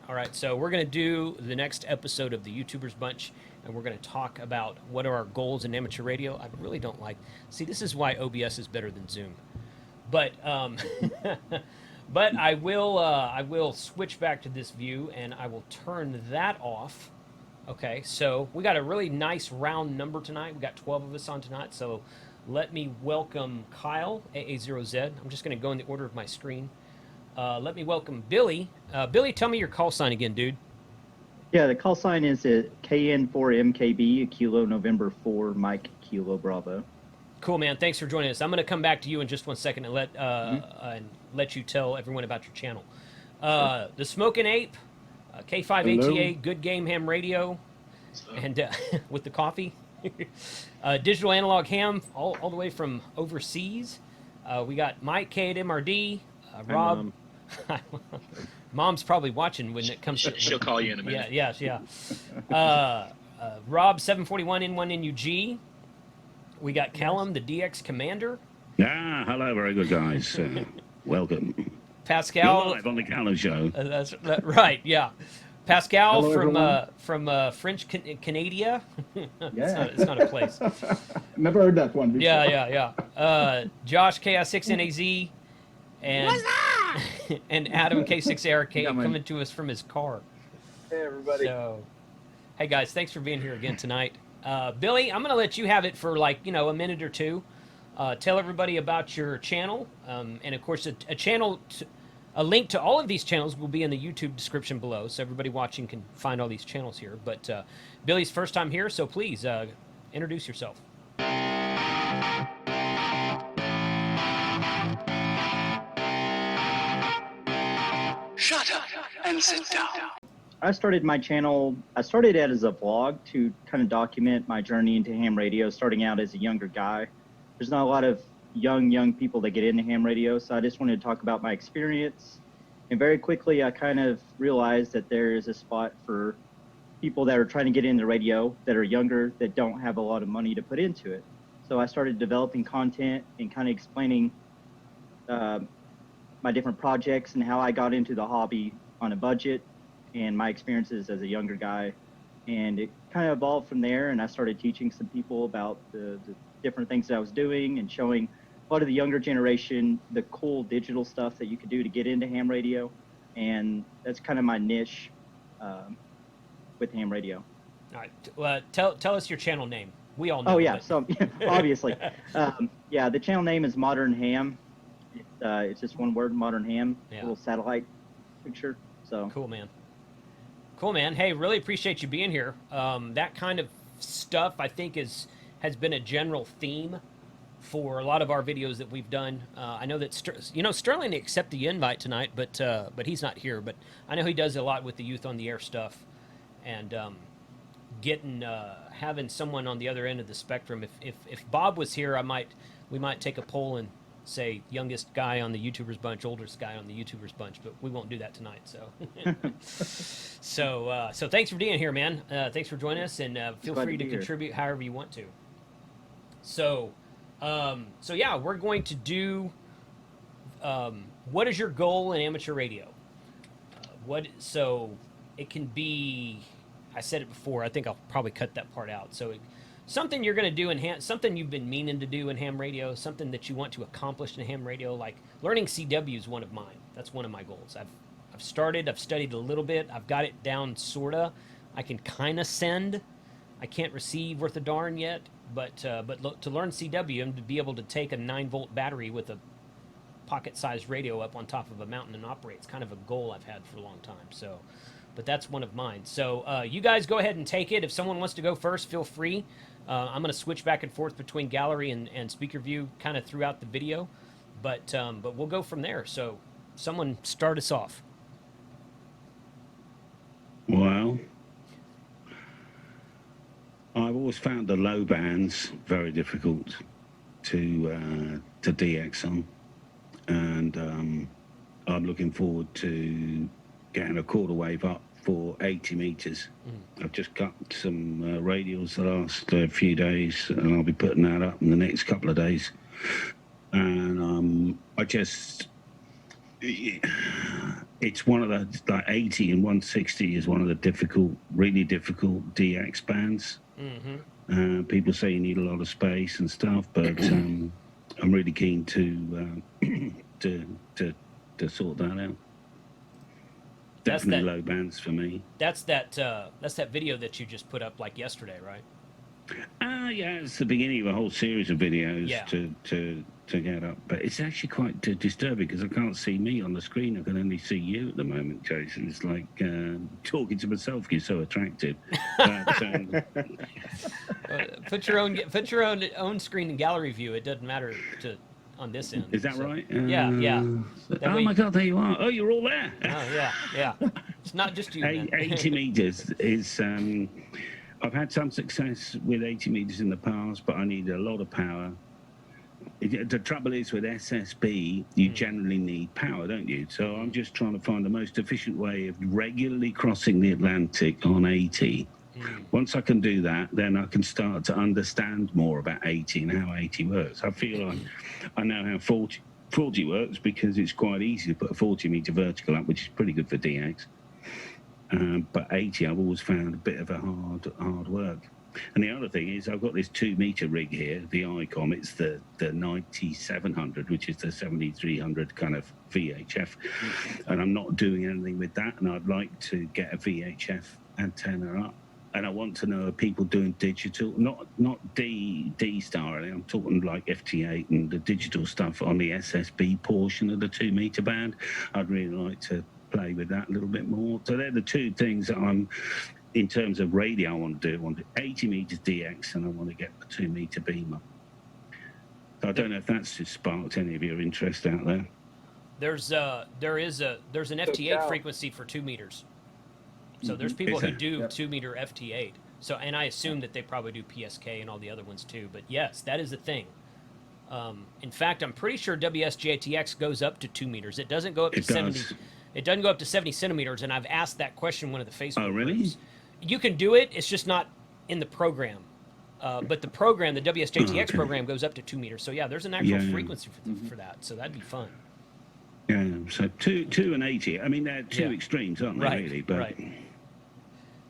All right, so we're going to do the next episode of the YouTubers Bunch, and we're going to talk about what are our goals in amateur radio. I really don't like. See, this is why OBS is better than Zoom. But but I will switch back to this view, and I will turn that off. Okay, so we got a really nice round number tonight. We got 12 of us on tonight, so let me welcome Kyle, AA0Z. I'm just going to go in the order of my screen. Let me welcome Billy. Billy, tell me your call sign again, dude. Yeah, the call sign is KN4MKB, Kilo November 4, Mike Kilo Bravo. Cool, man. Thanks for joining us. I'm going to come back to you in just 1 second and let you tell everyone about your channel. The Smoking Ape, K5ATA, Good Game Ham Radio, and with the coffee. Digital Analog Ham, all the way from overseas. We got Mike K at MRD, Rob. Mom's probably watching when it comes to... She'll call you in a minute. Yeah. Rob 741 N1NUG. We got Callum, the DX Commander. Ah, hello, very good, guys. Welcome. Pascal. You're live on the Callum Show. That's right, yeah. Pascal Hello, from French Canada. Yeah. It's not a place. Never heard that one before. Yeah. Josh KI6NAZ and and Adam K6ARK coming to us from his car. Hey, everybody. So, hey guys, thanks for being here again tonight. Billy, I'm going to let you have it for like, a minute or two. Tell everybody about your channel. And of course, a link to all of these channels will be in the YouTube description below. So everybody watching can find all these channels here. But Billy's first time here, so please introduce yourself. Shut up and sit down. I started my channel, I started it as a vlog to kind of document my journey into ham radio, starting out as a younger guy. There's not a lot of young people that get into ham radio, so I just wanted to talk about my experience. And very quickly, I kind of realized that there is a spot for people that are trying to get into radio that are younger, that don't have a lot of money to put into it. So I started developing content and kind of explaining my different projects and how I got into the hobby on a budget and my experiences as a younger guy. And it kind of evolved from there, and I started teaching some people about the different things that I was doing and showing a lot of the younger generation the cool digital stuff that you could do to get into ham radio. And that's kind of my niche with ham radio. All right. Tell us your channel name. We all know. Oh, yeah. But... So, obviously. Yeah, the channel name is Modern Ham. It's just one word, Modern Ham. Yeah. A little satellite picture. So cool, man. Cool, man. Hey, really appreciate you being here. That kind of stuff, I think, has been a general theme for a lot of our videos that we've done. I know that Sterling accepted the invite tonight, but he's not here. But I know he does a lot with the Youth on the Air stuff, and having someone on the other end of the spectrum. If Bob was here, we might take a poll and say youngest guy on the YouTubers Bunch, oldest guy on the YouTubers Bunch, but we won't do that tonight. So so thanks for being here, man. Thanks for joining us, and feel free to contribute however you want to. So yeah, we're going to do what is your goal in amateur radio? So it can be, I said it before, I think I'll probably cut that part out. So something you're going to do in ham, something you've been meaning to do in ham radio, something that you want to accomplish in ham radio, like learning CW is one of mine. That's one of my goals. I've studied a little bit. I've got it down sorta. I can kind of send. I can't receive worth a darn yet, but to learn CW and to be able to take a 9-volt battery with a pocket-sized radio up on top of a mountain and operate, it's kind of a goal I've had for a long time. So, but that's one of mine. So you guys go ahead and take it. If someone wants to go first, feel free. I'm going to switch back and forth between gallery and speaker view kind of throughout the video, but we'll go from there. So someone start us off. Well, I've always found the low bands very difficult to DX on, and I'm looking forward to getting a quarter wave up for 80 meters. I've just cut some radials the last few days, and I'll be putting that up in the next couple of days. And I just it's one of the, like 80 and 160 is one of the really difficult DX bands. People say you need a lot of space and stuff, but I'm really keen to sort that out. Definitely low bands for me. That's that video that you just put up like yesterday, right? Yeah, it's the beginning of a whole series of videos Yeah. to get up, but it's actually quite disturbing because I can't see me on the screen. I can only see you at the moment, Jason. It's like talking to myself. You're so attractive. But, Put your own screen in gallery view. It doesn't matter on this end. Is that right? Yeah. Oh my God, there you are. Oh, you're all there. Oh yeah. It's not just you. 80 meters is. I've had some success with 80 meters in the past, but I need a lot of power. The trouble is with SSB, you generally need power, don't you? So I'm just trying to find the most efficient way of regularly crossing the Atlantic on 80. Once I can do that, then I can start to understand more about 80 and how 80 works. I feel like I know how 40 works because it's quite easy to put a 40-meter vertical up, which is pretty good for DX. But 80, I've always found a bit of a hard work. And the other thing is I've got this 2-meter rig here, the ICOM. It's the 9700, which is the 7300 kind of VHF. And I'm not doing anything with that. And I'd like to get a VHF antenna up. And I want to know, are people doing digital, not D-Star, I'm talking like FT8 and the digital stuff on the SSB portion of the 2-meter band. I'd really like to play with that a little bit more. So they're the two things that I'm, in terms of radio, I want to do. I want to do 80 meters DX and I want to get the 2-meter beam up. So I don't know if that's just sparked any of your interest out there. There's an FT8 frequency for 2 meters. So there's people who do 2-meter FT8. So, and I assume that they probably do PSK and all the other ones too. But yes, that is a thing. In fact, I'm pretty sure WSJTX goes up to 2 meters. It doesn't go up to 70. It doesn't go up to 70 centimeters. And I've asked that question in one of the Facebook groups. You can do it. It's just not in the program. But the program, the WSJTX program, goes up to 2 meters. So yeah, there's an actual frequency for that. So that'd be fun. Yeah. So 2 and 80. I mean, they're two extremes, aren't they? Really? But right.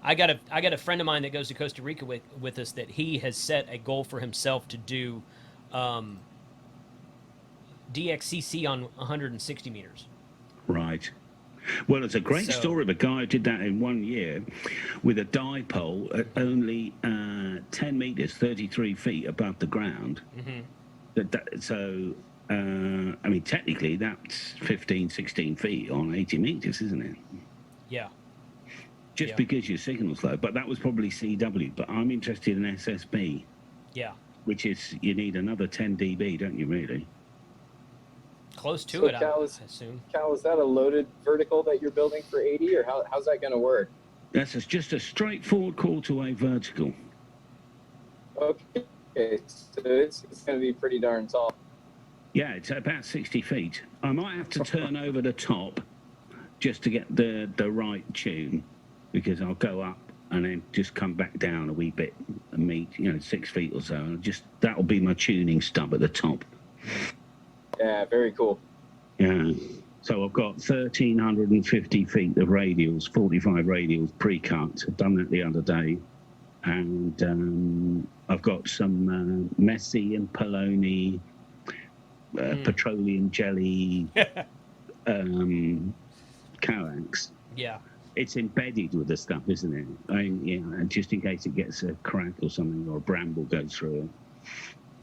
I got a friend of mine that goes to Costa Rica with us that he has set a goal for himself to do DXCC on 160 meters. Right. Well, it's a great story of a guy who did that in 1 year with a dipole at only 10 meters, 33 feet above the ground. So, I mean, technically that's 15, 16 feet on 80 meters, isn't it? Yeah. Just because your signal's low, but that was probably CW. But I'm interested in SSB. Yeah. Which is, you need another 10 dB, don't you, really? Close to it, Cal, I assume. Cal, is that a loaded vertical that you're building for 80, or how's that going to work? That's just a straightforward quarter-wave vertical. Okay, so it's going to be pretty darn tall. Yeah, it's about 60 feet. I might have to turn over the top just to get the right tune, because I'll go up and then just come back down a wee bit and meet, 6 feet or so. And that'll be my tuning stub at the top. Yeah, very cool. Yeah. So I've got 1,350 feet of radials, 45 radials pre-cut. I've done that the other day. And I've got some Messi and Poloni petroleum jelly coax. Yeah. It's embedded with the stuff, isn't it? I mean, just in case it gets a crack or something, or a bramble goes through it.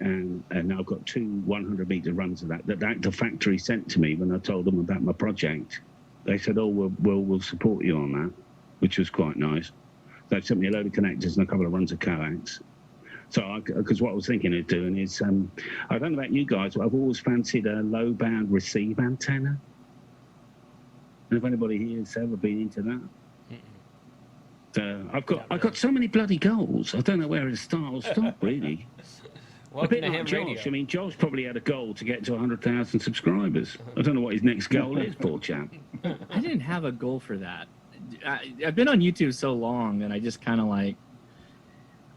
And I've got 2 100-meter runs of that the factory sent to me when I told them about my project. They said, "Oh, we'll support you on that," which was quite nice. They sent me a load of connectors and a couple of runs of coax. So, because what I was thinking of doing is, I don't know about you guys, but I've always fancied a low-band receive antenna. And if anybody here has ever been into that, I've got so many bloody goals. I don't know where to start or stop, really. Welcome a bit to like Ham Josh. Radio. I mean, Josh probably had a goal to get to 100,000 subscribers. I don't know what his next goal is, poor chap. I didn't have a goal for that. I've been on YouTube so long, and I just kind of like,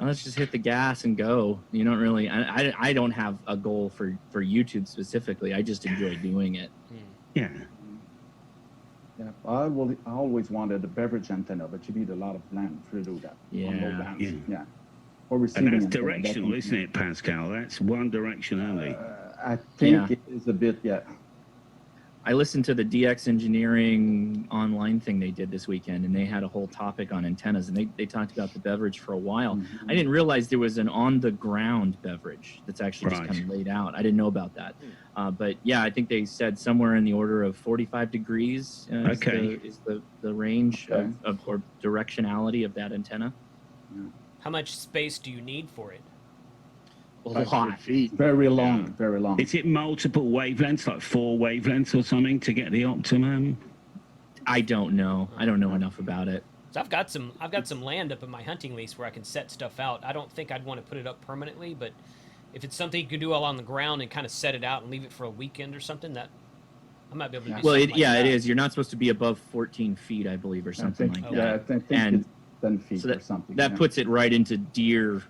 let's just hit the gas and go. You don't really. I don't have a goal for YouTube specifically. I just enjoy doing it. Yeah. Yeah, I always wanted a beverage antenna, but you need a lot of land to do that. Yeah, on low bands. yeah. Yeah. For And receiving that's antenna, directional, that's- isn't it, Pascal? That's one direction only. I think Yeah. it is a bit, yeah. I listened to the DX Engineering online thing they did this weekend, and they had a whole topic on antennas, and they talked about the beverage for a while. Mhm. I didn't realize there was an on-the-ground beverage that's actually just Right. kind of laid out. I didn't know about that. But yeah, I think they said somewhere in the order of 45 degrees Okay. is the range Okay. of or directionality of that antenna. How much space do you need for it? A 500 lot. feet. Very long, very long. Is it multiple wavelengths, like 4 wavelengths or something, to get the optimum? I don't know. I don't know enough about it. So I've got some land up in my hunting lease where I can set stuff out. I don't think I'd want to put it up permanently, but if it's something you could do all on the ground and kind of set it out and leave it for a weekend or something, that I might be able to do. Well, something like that. it is. You're not supposed to be above 14 feet, I believe, or something like that. Yeah, I think And it's 10 feet So or something. that yeah. puts it right into deer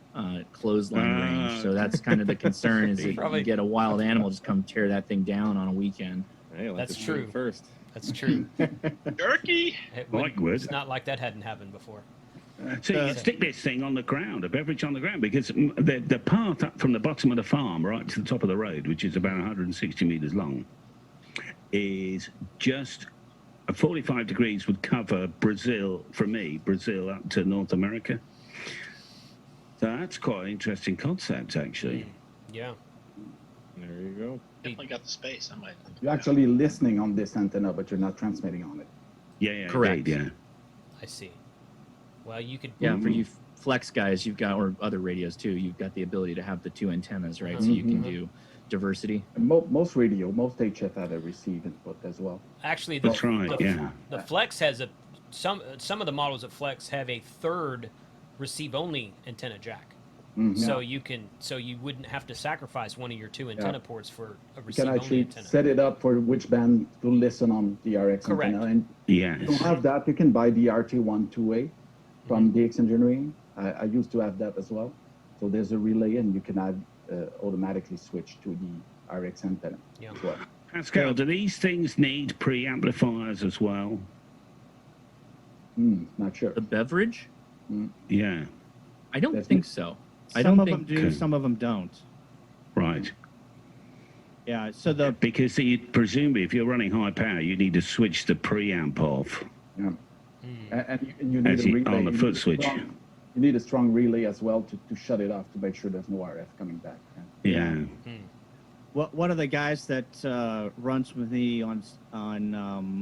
clothesline range. So that's kind of the concern is that Probably- you get a wild animal just come tear that thing down on a weekend. Hey, That's to shoot it true. First. That's true. Jerky. It's not like that hadn't happened before. So you stick this thing on the ground, a beverage on the ground, because the path up from the bottom of the farm right to the top of the road, which is about 160 meters long, is just 45 degrees would cover Brazil, for me, Brazil up to North America. So that's quite an interesting concept, actually. Yeah. There you go. Definitely got the space. I might. You're actually listening on this antenna, but you're not transmitting on it. Yeah, Correct. indeed, yeah. I see. Well, you could. Yeah, for you flex guys, you've got, or other radios too, you've got the ability to have the two antennas, right? So you can do diversity. And most HF had a receive input as well. Actually, That's right, yeah. The Flex has some of the models of Flex have a third receive only antenna jack. So you wouldn't have to sacrifice one of your two antenna ports for a You receive can only actually antenna. set it up for which band to listen on the RX Correct. antenna. And Yes. you don't have that, you can buy the RT12A from DX Engineering. I used to have that as well. So there's a relay, and you can add automatically switch to the RX antenna Yeah. as well. Pascal, do these things need preamplifiers as well? Not sure. The beverage? Yeah, I don't That's think me. so. I Some don't of think them do, Okay. some of them don't. right. Yeah. So the Because presumably, if you're running high power, you need to switch the preamp off. Yeah. And you need As a you- relay. on the You foot need a switch. You need a strong relay as well to shut it off to make sure there's no RF coming back. Yeah. one of the guys that runs with me on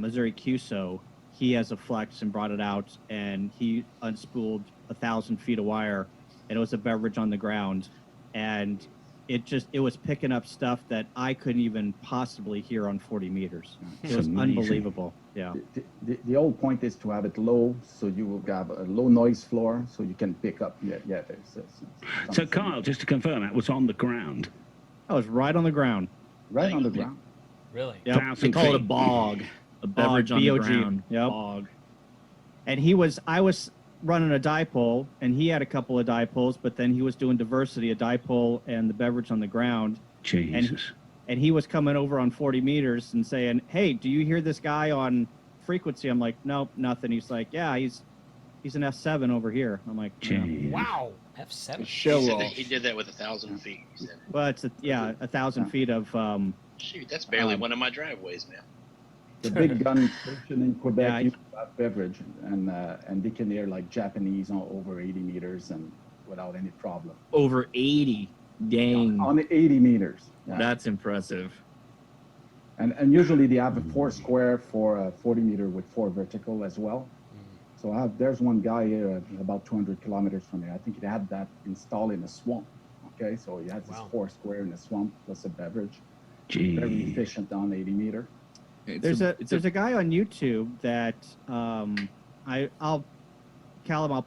Missouri QSO, he has a Flex and brought it out, and he unspooled 1,000 feet of wire, and it was a beverage on the ground, and it was picking up stuff that I couldn't even possibly hear on 40 meters. It was amazing. unbelievable. Yeah. The whole point is to have it low, so you will have a low noise floor, so you can pick up. Yeah. So, Kyle, just to confirm, that was on the ground. I was right on the ground. right on the ground. Really? Yep. 1,000 they call it a feet. bog, a beverage on the BOG. ground. Yep. Bog. And I was running a dipole, and he had a couple of dipoles, but then he was doing diversity, a dipole and the beverage on the ground. Jesus. And he was coming over on 40 meters and saying, "Hey, do you hear this guy on frequency?" I'm like, "Nope, nothing." He's like, "Yeah, he's an F7 over here." I'm like, "Yeah." Jeez. Wow. F7. Show He said off. that he did that with 1,000 feet. He said, Well, it's 1,000 feet of shoot, that's barely one of my driveways, man. The big gun station in Quebec Yeah, used to have beverage, and they can hear like Japanese on over 80 meters and without any problem. Over 80. Dang. On 80 meters. Yeah. That's impressive. And usually they have a 4 square for a 40 meter with 4 vertical as well. So there's one guy here about 200 kilometers from here. I think he had that installed in a swamp. Okay, so he has this Wow. 4 square in a swamp plus a beverage. Jeez. Very efficient on 80 meter. There's a guy on YouTube that I'll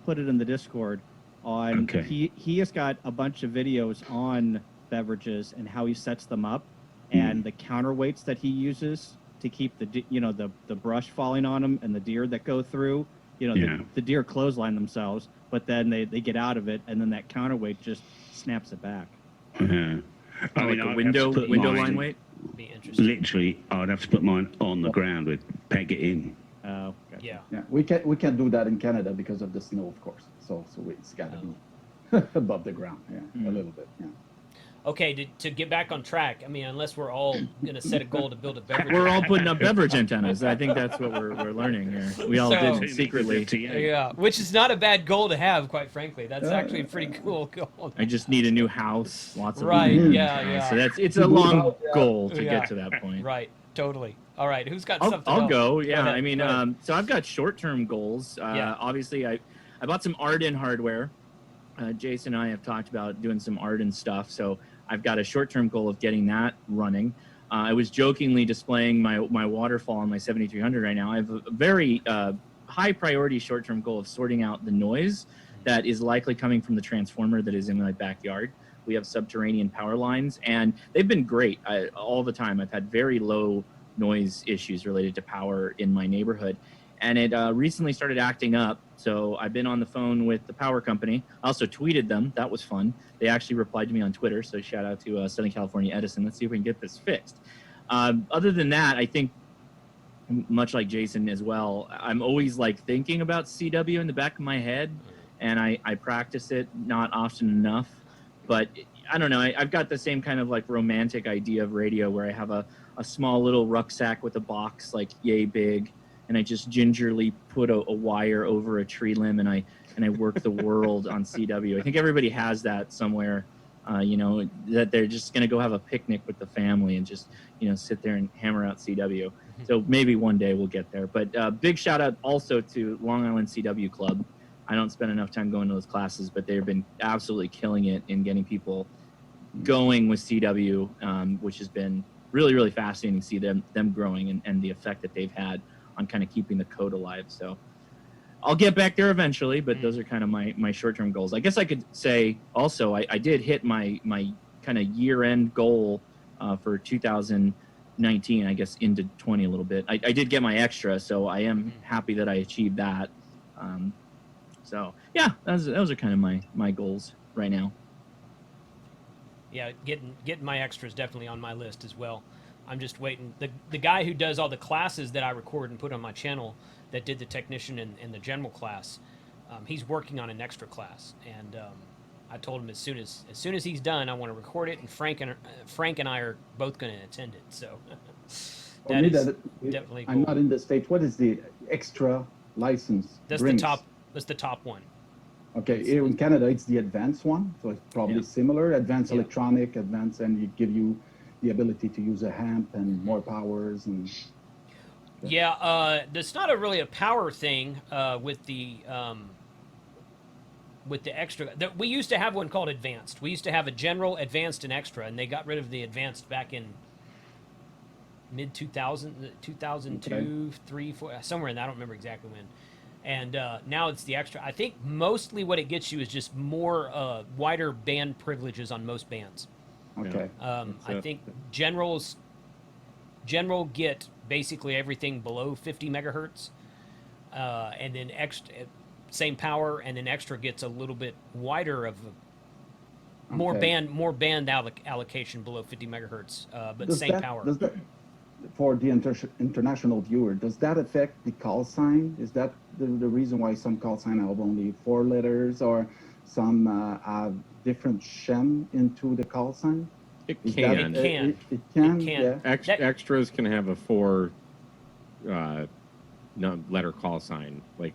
put it in the Discord on. Okay. He has got a bunch of videos on beverages and how he sets them up, and the counterweights that he uses to keep the brush falling on them and the deer that go through. The deer clothesline themselves, but then they get out of it, and then that counterweight just snaps it back. Yeah. I Like mean, a I'd have window to put window mine- line weight. Be interesting. Literally, I'd have to put mine on the ground with peg it in. Oh, gotcha. Yeah. Yeah, we can't do that in Canada because of the snow, of course. So it's got to be above the ground. Yeah, a little bit. Yeah. Okay, to get back on track, I mean, unless we're all going to set a goal to build a beverage. We're all putting up beverage antennas. I think that's what we're learning here. We all So- did secretly. Yeah, which is not a bad goal to have, quite frankly. That's actually a pretty cool goal. I just need a new house, lots of Right, land. yeah. So it's a long goal to Yeah. get to that point. Right, totally. All right, who's got I'll something else? go. Yeah, ahead, I mean, go ahead. so I've got short-term goals. Yeah. Obviously, I bought some Arden hardware. Jason and I have talked about doing some Arden stuff. So I've got a short-term goal of getting that running. I was jokingly displaying my waterfall on my 7300 right now. I have a very high priority short-term goal of sorting out the noise that is likely coming from the transformer that is in my backyard. We have subterranean power lines, and they've been great all the time. I've had very low noise issues related to power in my neighborhood, and it recently started acting up. So I've been on the phone with the power company. I also tweeted them. That was fun. They actually replied to me on Twitter. So shout out to Southern California Edison. Let's see if we can get this fixed. Other than that, I think much like Jason as well, I'm always like thinking about CW in the back of my head, and I practice it not often enough. But I don't know. I've got the same kind of like romantic idea of radio where I have a small little rucksack with a box like yay big, and I just gingerly put a wire over a tree limb, and I work the world on CW. I think everybody has that somewhere, that they're just going to go have a picnic with the family and just, sit there and hammer out CW. So maybe one day we'll get there. But big shout out also to Long Island CW Club. I don't spend enough time going to those classes, but they've been absolutely killing it in getting people going with CW, which has been really, really fascinating to see them growing and the effect that they've had on kind of keeping the code alive. So I'll get back there eventually, but those are kind of my short-term goals. I guess I could say also I did hit my kind of year-end goal for 2019, I guess into 20 a little bit. I did get my extra, so I am happy that I achieved that. So yeah, those are kind of my goals right now. Yeah, getting my extra is definitely on my list as well. I'm just waiting. The guy who does all the classes that I record and put on my channel, that did the technician and the general class, he's working on an extra class, and I told him as soon as he's done, I want to record it, and Frank and I are both going to attend it. So that is definitely cool. I'm not in the States. What is the extra license? That's brings? That's the top one. Okay, here in Canada, it's the advanced one, so it's probably similar. Advanced electronic, advanced, and it give you the ability to use a amp and more powers and. Yeah, that's not really a power thing with the extra. We used to have one called advanced. We used to have a general, advanced, and extra, and they got rid of the advanced back in mid 2002, Okay. 3, 4, somewhere in that. I don't remember exactly when. And now it's the extra. I think mostly what it gets you is just more wider band privileges on most bands. Okay. I think general get basically everything below 50 megahertz, and then extra, same power, and then extra gets a little bit wider of more band allocation below 50 megahertz, but same power. Does that, for the international viewer, does that affect the call sign? Is that the reason why some call sign have only 4 letters, or some have different shem into the call sign? It Is can. that- It can. It can. It can. Yeah. Extras can have a 4 letter call sign. Like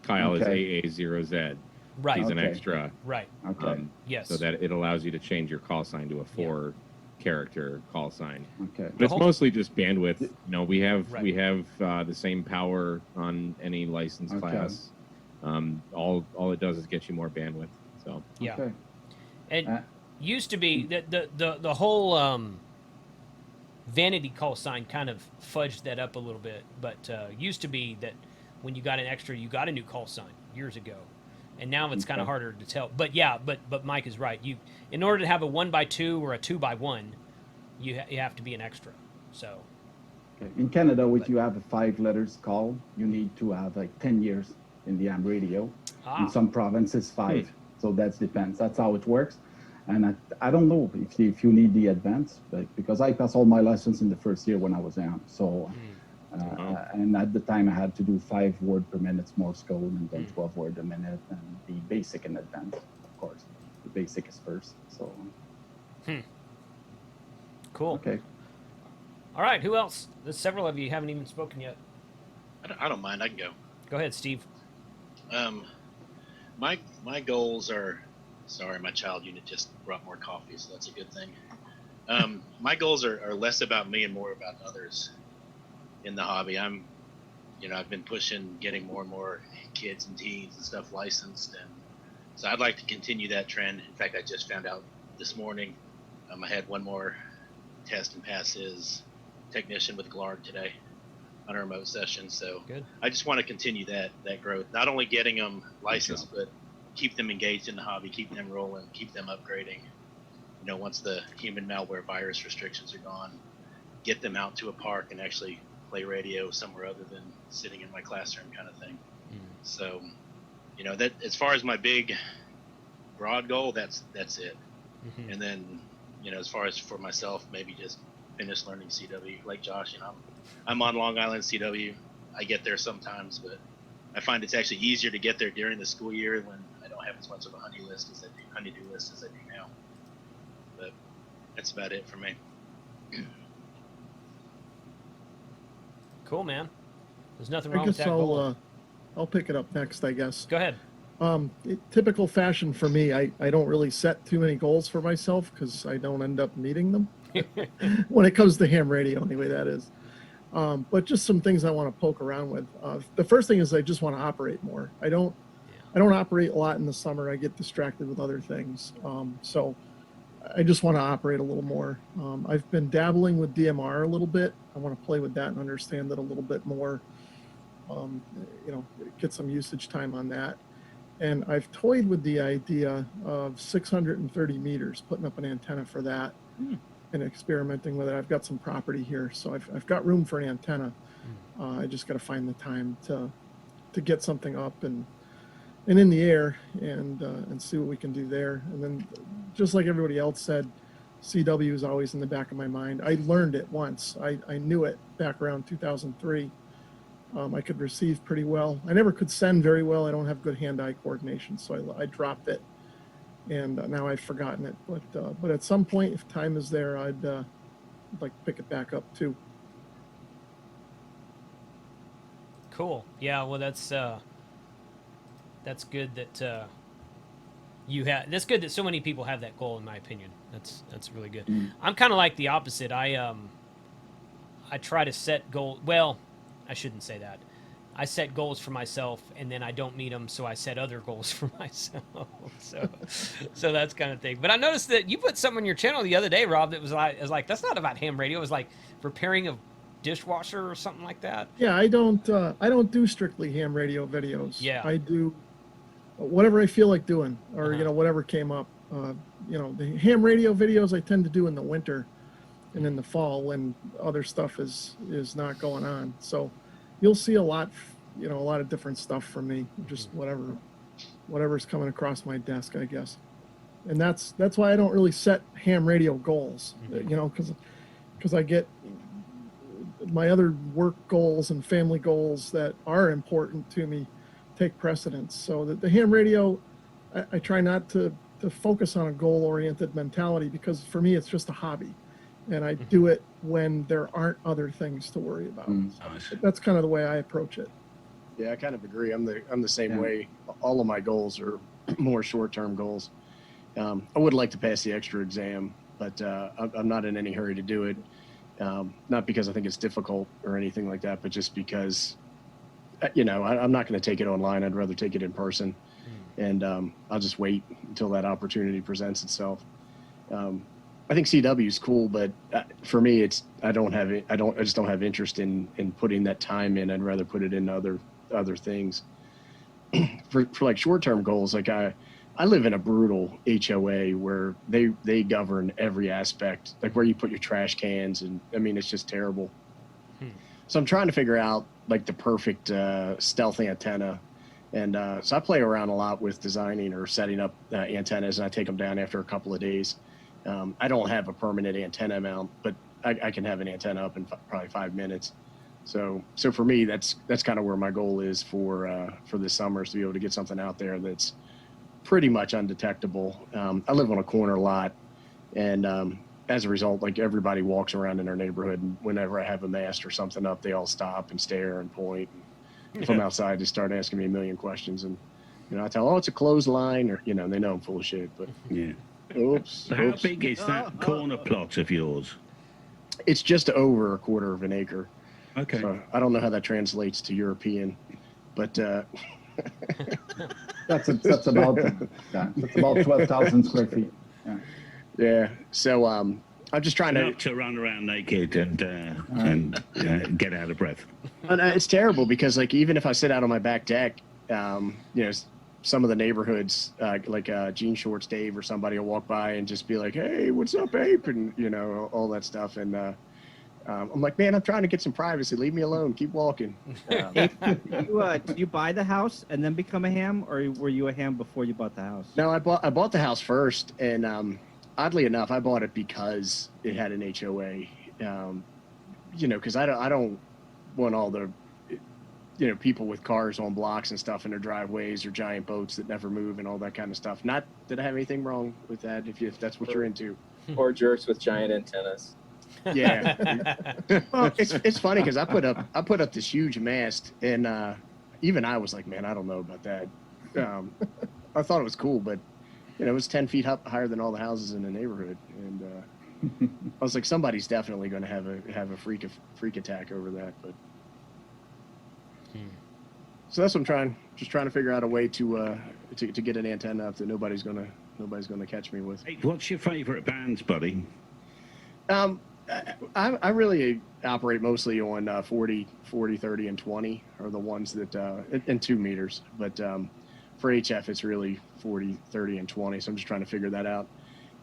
Kyle Okay. is AA0Z. Right. He's an Okay. extra. Right. Okay. Yes. So that it allows you to change your call sign to a 4 character call sign. Okay. But it's whole- mostly just bandwidth. We have Right. the same power on any license Okay. class. All it does is get you more bandwidth. So Yeah. Okay. And used to be the whole vanity call sign kind of fudged that up a little bit, but used to be that when you got an extra, you got a new call sign years ago, and now it's kind of Okay. harder to tell. But yeah, but Mike is right. In order to have a 1x2 or a 2x1, you have to be an extra. So Okay. In Canada, if you have a 5 letters call, you need to have like 10 years in the AM radio. In some provinces, 5. So that depends. That's how it works. And I don't know if you need the advance, but because I passed all my lessons in the first year when I was AM. So And at the time, I had to do 5 word per minute Morse code and then 12 word a minute, and the basic and advanced, of course. The basic is first. So. Cool. Okay. All right. Who else? There's several of you haven't even spoken yet. I don't mind. I can go. Go ahead, Steve. My goals are. Sorry, my child unit just brought more coffee, so that's a good thing. My goals are less about me and more about others in the hobby. I've been pushing getting more and more kids and teens and stuff licensed, and so I'd like to continue that trend. In fact, I just found out this morning I had one more test and pass his technician with Glarg today on a remote session. So good. I just want to continue that growth, not only getting them licensed, but keep them engaged in the hobby, keep them rolling, keep them upgrading. Once the human malware virus restrictions are gone, get them out to a park and actually play radio somewhere other than sitting in my classroom kind of thing. So, that as far as my big broad goal, that's it. And then, as far as for myself, maybe just finish learning CW like Josh. I'm on Long Island CW. I get there sometimes, but I find it's actually easier to get there during the school year when I don't have as much of a honeydew list as I do now. But that's about it for me. Cool, man. There's nothing wrong with that goal. I'll pick it up next, I guess. Go ahead. Typical fashion for me, I don't really set too many goals for myself because I don't end up meeting them when it comes to ham radio, anyway, that is. But just some things I want to poke around with. The first thing is I just want to operate more. I don't operate a lot in the summer. I get distracted with other things. So I just want to operate a little more. I've been dabbling with DMR a little bit. I want to play with that and understand it a little bit more. Get some usage time on that. And I've toyed with the idea of 630 meters, putting up an antenna for that and experimenting with it. I've got some property here, so I've got room for an antenna. I just got to find the time to get something up and in the air and see what we can do there. And then, just like everybody else said, CW is always in the back of my mind. I learned it once. I knew it back around 2003. I could receive pretty well. I never could send very well. I don't have good hand-eye coordination, so I dropped it, and now I've forgotten it. But at some point, if time is there, I'd like to pick it back up too. Cool. Yeah. Well, that's good that you have. That's good that so many people have that goal. In my opinion, that's really good. I'm kind of like the opposite. I try to set goals. Well, I shouldn't say that. I set goals for myself, and then I don't meet them, so I set other goals for myself. So that's kind of thing. But I noticed that you put something on your channel the other day, Rob, that was like that's not about ham radio. It was like repairing a dishwasher or something like that. Yeah, I don't do strictly ham radio videos. Yeah, I do whatever I feel like doing, or whatever came up. The ham radio videos I tend to do in the winter and in the fall when other stuff is not going on. So you'll see a lot of different stuff from me, just whatever's coming across my desk, I guess. And that's why I don't really set ham radio goals, because I get my other work goals and family goals that are important to me take precedence. So that the ham radio, I try not to focus on a goal-oriented mentality, because for me it's just a hobby. And I do it when there aren't other things to worry about. That's kind of the way I approach it. Yeah, I kind of agree. I'm the same way. All of my goals are more short-term goals. I would like to pass the extra exam, but I'm not in any hurry to do it. Not because I think it's difficult or anything like that, but just because, I'm not going to take it online. I'd rather take it in person, and I'll just wait until that opportunity presents itself. I think CW is cool, but for me, I just don't have interest in putting that time in. I'd rather put it in other things. for like short-term goals, like I live in a brutal HOA where they govern every aspect, like where you put your trash cans, and I mean it's just terrible. So I'm trying to figure out like the perfect stealth antenna, and so I play around a lot with designing or setting up antennas, and I take them down after a couple of days. I don't have a permanent antenna mount, but I can have an antenna up in probably 5 minutes. So for me, that's kind of where my goal is for this summer, is to be able to get something out there that's pretty much undetectable. I live on a corner lot, and as a result, like, everybody walks around in our neighborhood, and whenever I have a mast or something up, they all stop and stare and point. And if I'm outside, they start asking me a million questions, and I tell, oh, it's a clothesline, or they know I'm full of shit. But Yeah. oops. How big is that corner plot of yours? It's just over a quarter of an acre. Okay. So I don't know how that translates to European, but that's about 12,000 square feet. Yeah. Yeah. So I'm just trying Enough to run around naked and get out of breath. And it's terrible because, like, even if I sit out on my back deck, some of the neighborhoods, like Jean Shorts Dave or somebody will walk by and just be like, "Hey, what's up, ape?" and all that stuff. And I'm like, "Man, I'm trying to get some privacy. Leave me alone. Keep walking." Did you buy the house and then become a ham, or were you a ham before you bought the house? No, I bought the house first, and oddly enough, I bought it because it had an HOA. Because I don't want all the people with cars on blocks and stuff in their driveways, or giant boats that never move and all that kind of stuff. Not that I have anything wrong with that, if that's what you're into. Or jerks with giant antennas. Yeah. Well, it's funny because I put up this huge mast, and even I was like, man, I don't know about that. I thought it was cool, but it was 10 feet higher than all the houses in the neighborhood, and I was like, somebody's definitely going to have a freak attack over that. But so that's what I'm trying to figure out a way to get an antenna up that nobody's gonna catch me with. Hey, what's your favorite bands, buddy? I really operate mostly on 40, 30, and 20 are the ones that and 2 meters. But for HF, it's really 40, 30, and 20. So I'm just trying to figure that out.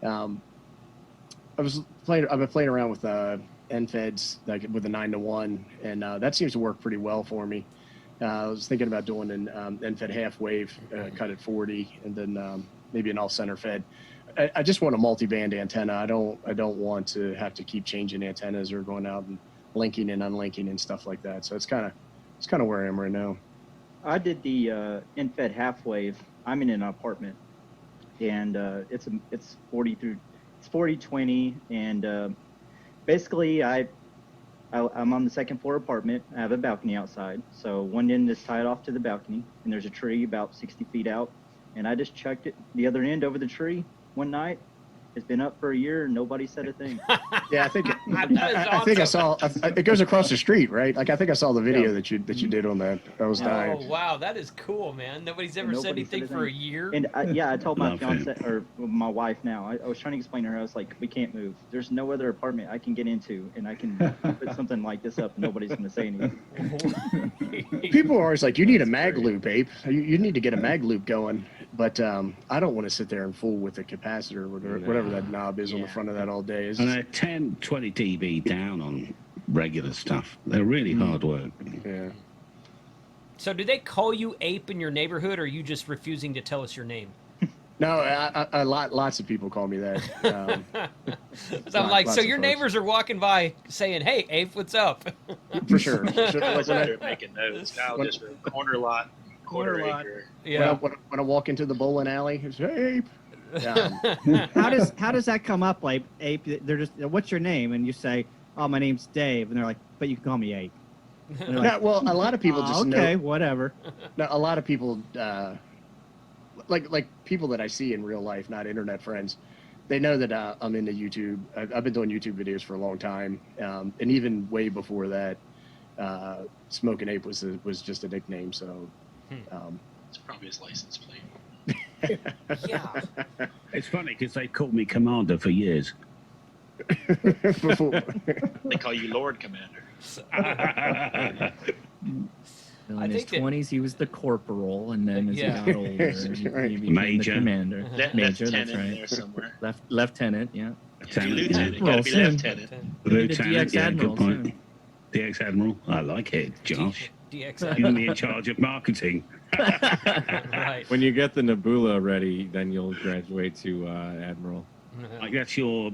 I've been playing around with NFEDs, like with a 9-to-1, and that seems to work pretty well for me. I was thinking about doing an NFED half wave, cut at 40, and then maybe an all center fed. I just want a multi-band antenna. I don't want to have to keep changing antennas or going out and linking and unlinking and stuff like that. So it's kind of where I am right now. I did the NFED half wave. I'm in an apartment, and it's 40/20, and basically I'm on the second floor apartment. I have a balcony outside, so one end is tied off to the balcony, and there's a tree about 60 feet out, and I just chucked it the other end over the tree one night. It's been up for a year and nobody said a thing. Yeah, I think I saw. It goes across the street, right? Like, I think I saw the video that you did on that. I was dying. Oh wow, that is cool, man. Nobody's ever said anything for a year. And I told my fiance, or my wife now. I was trying to explain to her. I was like, we can't move. There's no other apartment I can get into, and I can put something like this up, and nobody's going to say anything. People are always like, you need a mag loop, ape. You need to get a mag loop going. But I don't want to sit there and fool with the capacitor or whatever that knob is on the front of that all day. And they're 10, 20 dB down on regular stuff. They're really hard work. Yeah. So do they call you ape in your neighborhood, or are you just refusing to tell us your name? No, lots of people call me that. So I'm like, so your neighbors are walking by saying, "Hey, ape, what's up?" For sure. I was out there making notes. Now just for corner lot, quarter acre. Yeah. When I walk into the bowling alley, it's, hey, ape. How does that come up? Like, ape, they're just, what's your name? And you say, oh, my name's Dave, and they're like, but you can call me ape. Like, well, a lot of people just know. Okay, whatever. No, a lot of people, like people that I see in real life, not internet friends, they know that I'm into YouTube. I've been doing YouTube videos for a long time, and even way before that, Smoking Ape was just a nickname. So It's probably his license plate. Yeah. It's funny because they called me Commander for years. They call you Lord Commander. In his 20s, he was the corporal, and then as he got older, he became Major. the commander. Major, that's Lieutenant right. there somewhere. Lieutenant, yeah. Lieutenant. Gotta be Soon. Lieutenant. Lieutenant, DX yeah, Admiral good point. soon. DX Admiral, I like it, Josh. DX. You're me in charge of marketing. Right. When you get the Nebula ready, then you'll graduate to Admiral. Like that's your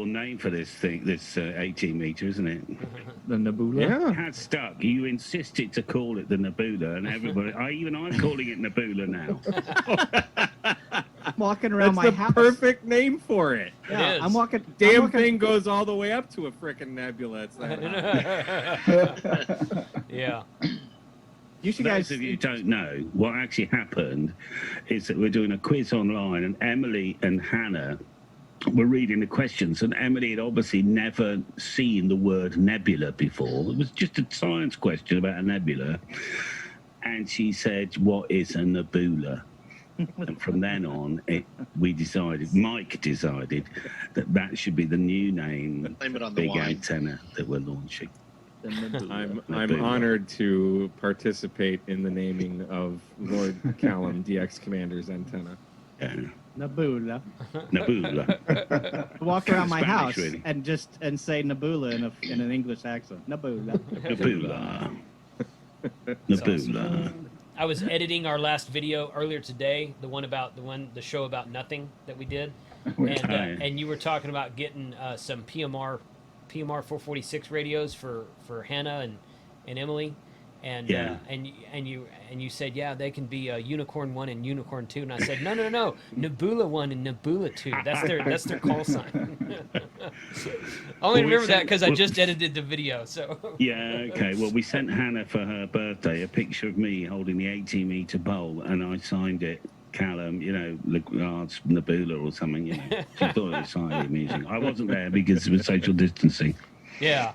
name for this thing, this 18 meter, isn't it? The Nebula. Yeah. It had stuck. You insisted to call it the Nebula, and everybody, I'm calling it Nebula now. I'm walking around That's my the house. perfect name for it. Yeah, is. I'm walking. Damn thing goes all the way up to a frickin' nebula. It's that high. Yeah. You should For guys. those of you who don't know, what actually happened is that we're doing a quiz online, and Emily and Hannah were reading the questions, and Emily had obviously never seen the word nebula before. It was just a science question about a nebula, and she said, "What is a nebula?" And from then on, Mike decided that should be the new name, Blame it on the big wine. antenna that we're launching. I'm Nebula. honored to participate in the naming of Lord Callum DX Commander's antenna. Yeah. Nebula. Nebula. Walk around my Spanish, house really. and say Nebula in an English accent. Nebula. Nebula. Nebula. I was editing our last video earlier today, the show about nothing that we did, and you were talking about getting some PMR 446 radios for Hannah and Emily, and Yeah. and you said they can be Unicorn 1 and Unicorn 2, and I said no, Nebula 1 and Nebula 2. That's their call sign. I only remember that because I just edited the video. So Yeah, okay. Well, we sent Hannah for her birthday a picture of me holding the 18 meter pole, and I signed it Callum, regards Nebula or something. She thought it was slightly amusing. I wasn't there because of social distancing. yeah.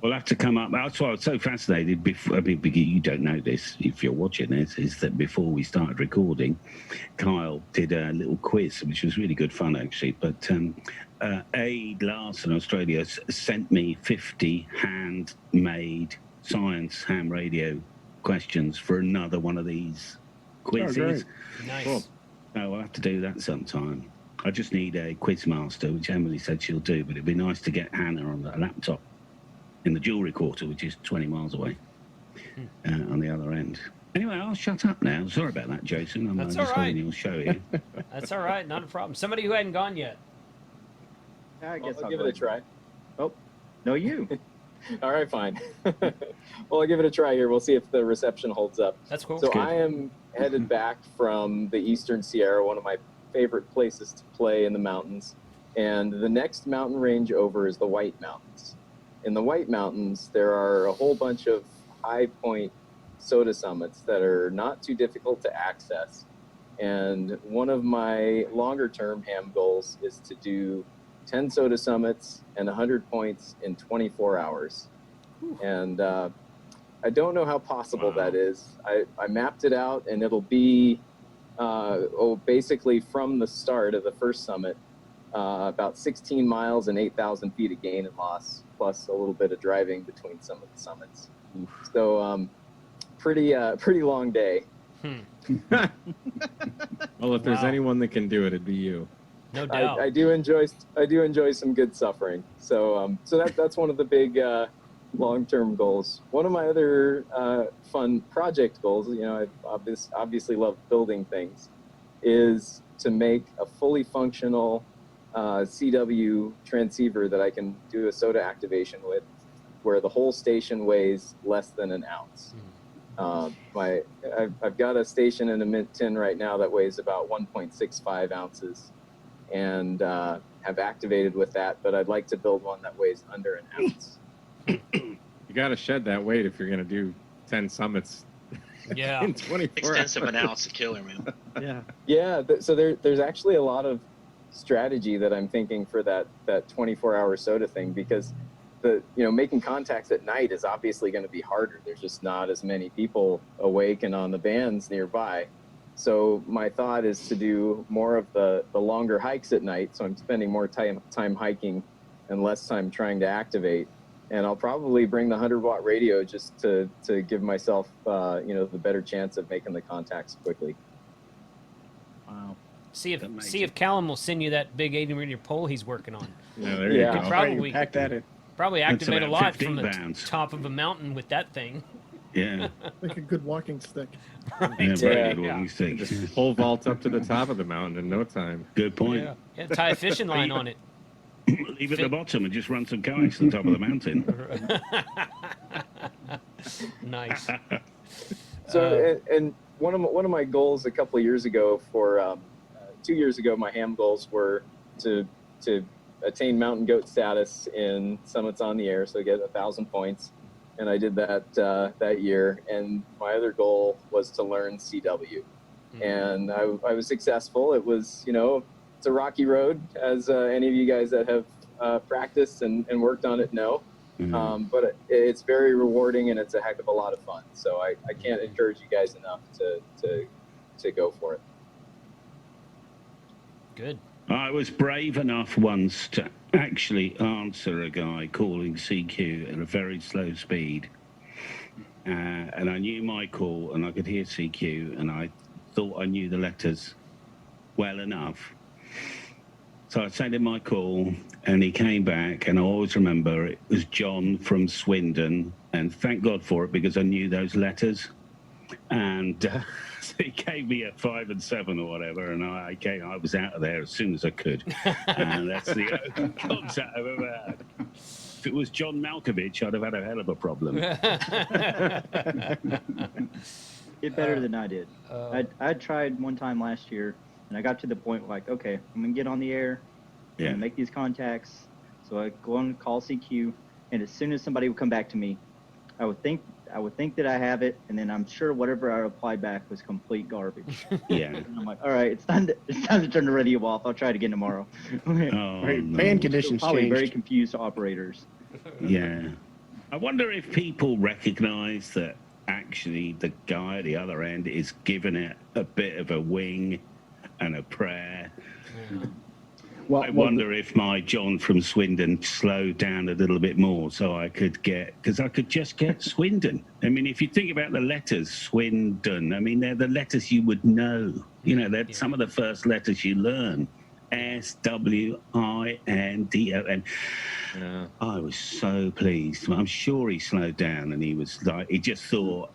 We'll have to come up. That's why I was so fascinated. You don't know this if you're watching this, is that before we started recording, Kyle did a little quiz, which was really good fun, actually. But Aid Larson, Australia, sent me 50 handmade science ham radio questions for another one of these quizzes. Nice. Cool. We'll have to do that sometime. I just need a quiz master, which Emily said she'll do, but it'd be nice to get Hannah on a laptop in the jewelry quarter, which is 20 miles away on the other end. Anyway, I'll shut up now. Sorry about that, Jason. That's just all right. holding your show here. That's all right, not a problem. Somebody who hadn't gone yet. I guess I'll I'll give go it a ahead. try. Oh, no, you. All right, fine. Well, I'll give it a try here. We'll see if the reception holds up. That's cool. So good. I am headed back from the Eastern Sierra, one of my favorite places to play in the mountains. And the next mountain range over is the White Mountains. In the White Mountains, there are a whole bunch of high point soda summits that are not too difficult to access. And one of my longer term ham goals is to do 10 soda summits and 100 points in 24 hours. And I don't know how possible that is. I mapped it out, and it'll be basically from the start of the first summit, about 16 miles and 8,000 feet of gain and loss, plus a little bit of driving between some of the summits. So pretty long day. Well, if there's Wow. anyone that can do it, it'd be you. No doubt. I do enjoy some good suffering. So that's one of the big long-term goals. One of my other fun project goals, I obviously love building things, is to make a fully functional CW transceiver that I can do a SOTA activation with, where the whole station weighs less than an ounce. I've got a station in a mint tin right now that weighs about 1.65 ounces, and have activated with that, but I'd like to build one that weighs under an ounce. You got to shed that weight if you're going to do 10 summits Yeah. in 24 Extensive hours. an ounce to killer, man. Yeah. Yeah, so there's actually a lot of strategy that I'm thinking for that 24-hour SOTA thing, because making contacts at night is obviously going to be harder. There's just not as many people awake and on the bands nearby. So my thought is to do more of the longer hikes at night. So I'm spending more time hiking and less time trying to activate. And I'll probably bring the 100-watt radio just to give myself, the better chance of making the contacts quickly. Wow. See if Callum will send you that big 80-meter pole he's working on. Yeah, there you You go. probably pack that in. probably That's activate a about lot 15 from the pounds. top of a mountain with that thing. Yeah. Like a good walking stick. Yeah, very good Yeah. walking stick. Just pole vault up to the top of the mountain in no time. Good point. Yeah. Yeah, tie a fishing line on it. Leave it at the bottom and just run some kayaks to the top of the mountain. Nice. So, and one of my goals a couple of years ago, for 2 years ago, my ham goals were to attain mountain goat status in Summits on the Air, so get 1,000 points, and I did that that year. And my other goal was to learn CW, and I was successful. It was, it's a rocky road, as any of you guys that have practiced and worked on it know. But it's very rewarding, and it's a heck of a lot of fun. So I can't encourage you guys enough to go for it. Good. I was brave enough once to actually answer a guy calling CQ at a very slow speed. And I knew my call, and I could hear CQ, and I thought I knew the letters well enough. So I sent him my call, and he came back, and I always remember it was John from Swindon, and thank God for it, because I knew those letters. And so he gave me a 5 and 7 or whatever, and I was out of there as soon as I could. And that's the only contact I've ever had. If it was John Malkovich, I'd have had a hell of a problem. Did better than I did. I tried one time last year, and I got to the point like, okay, I'm gonna get on the air, I'm gonna make these contacts. So I go on call CQ, and as soon as somebody would come back to me, I would think that I have it, and then I'm sure whatever I replied back was complete garbage. Yeah. And I'm like, all right, it's time to turn the radio off. I'll try it again tomorrow. Band conditions Probably changed. very confused operators. Yeah. I wonder if people recognize that actually the guy at the other end is giving it a bit of a wing and a prayer. Well, I wonder if my John from Swindon slowed down a little bit more so I could just get Swindon. I mean, if you think about the letters, Swindon, I mean, they're the letters you would know. They're some of the first letters you learn. SWINDON. Yeah. I was so pleased. I'm sure he slowed down, and he was like, he just thought,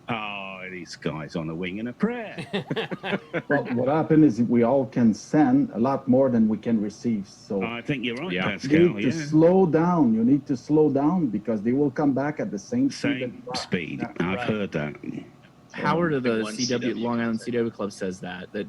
this guy's on a wing and a prayer. Well, what happened is we all can send a lot more than we can receive. So I think you're right, Yeah. Pascal. you need to slow down. You need to slow down because they will come back at the same speed. speed. Yeah. I've heard that. Howard of the One CW Long Island CW Club says that the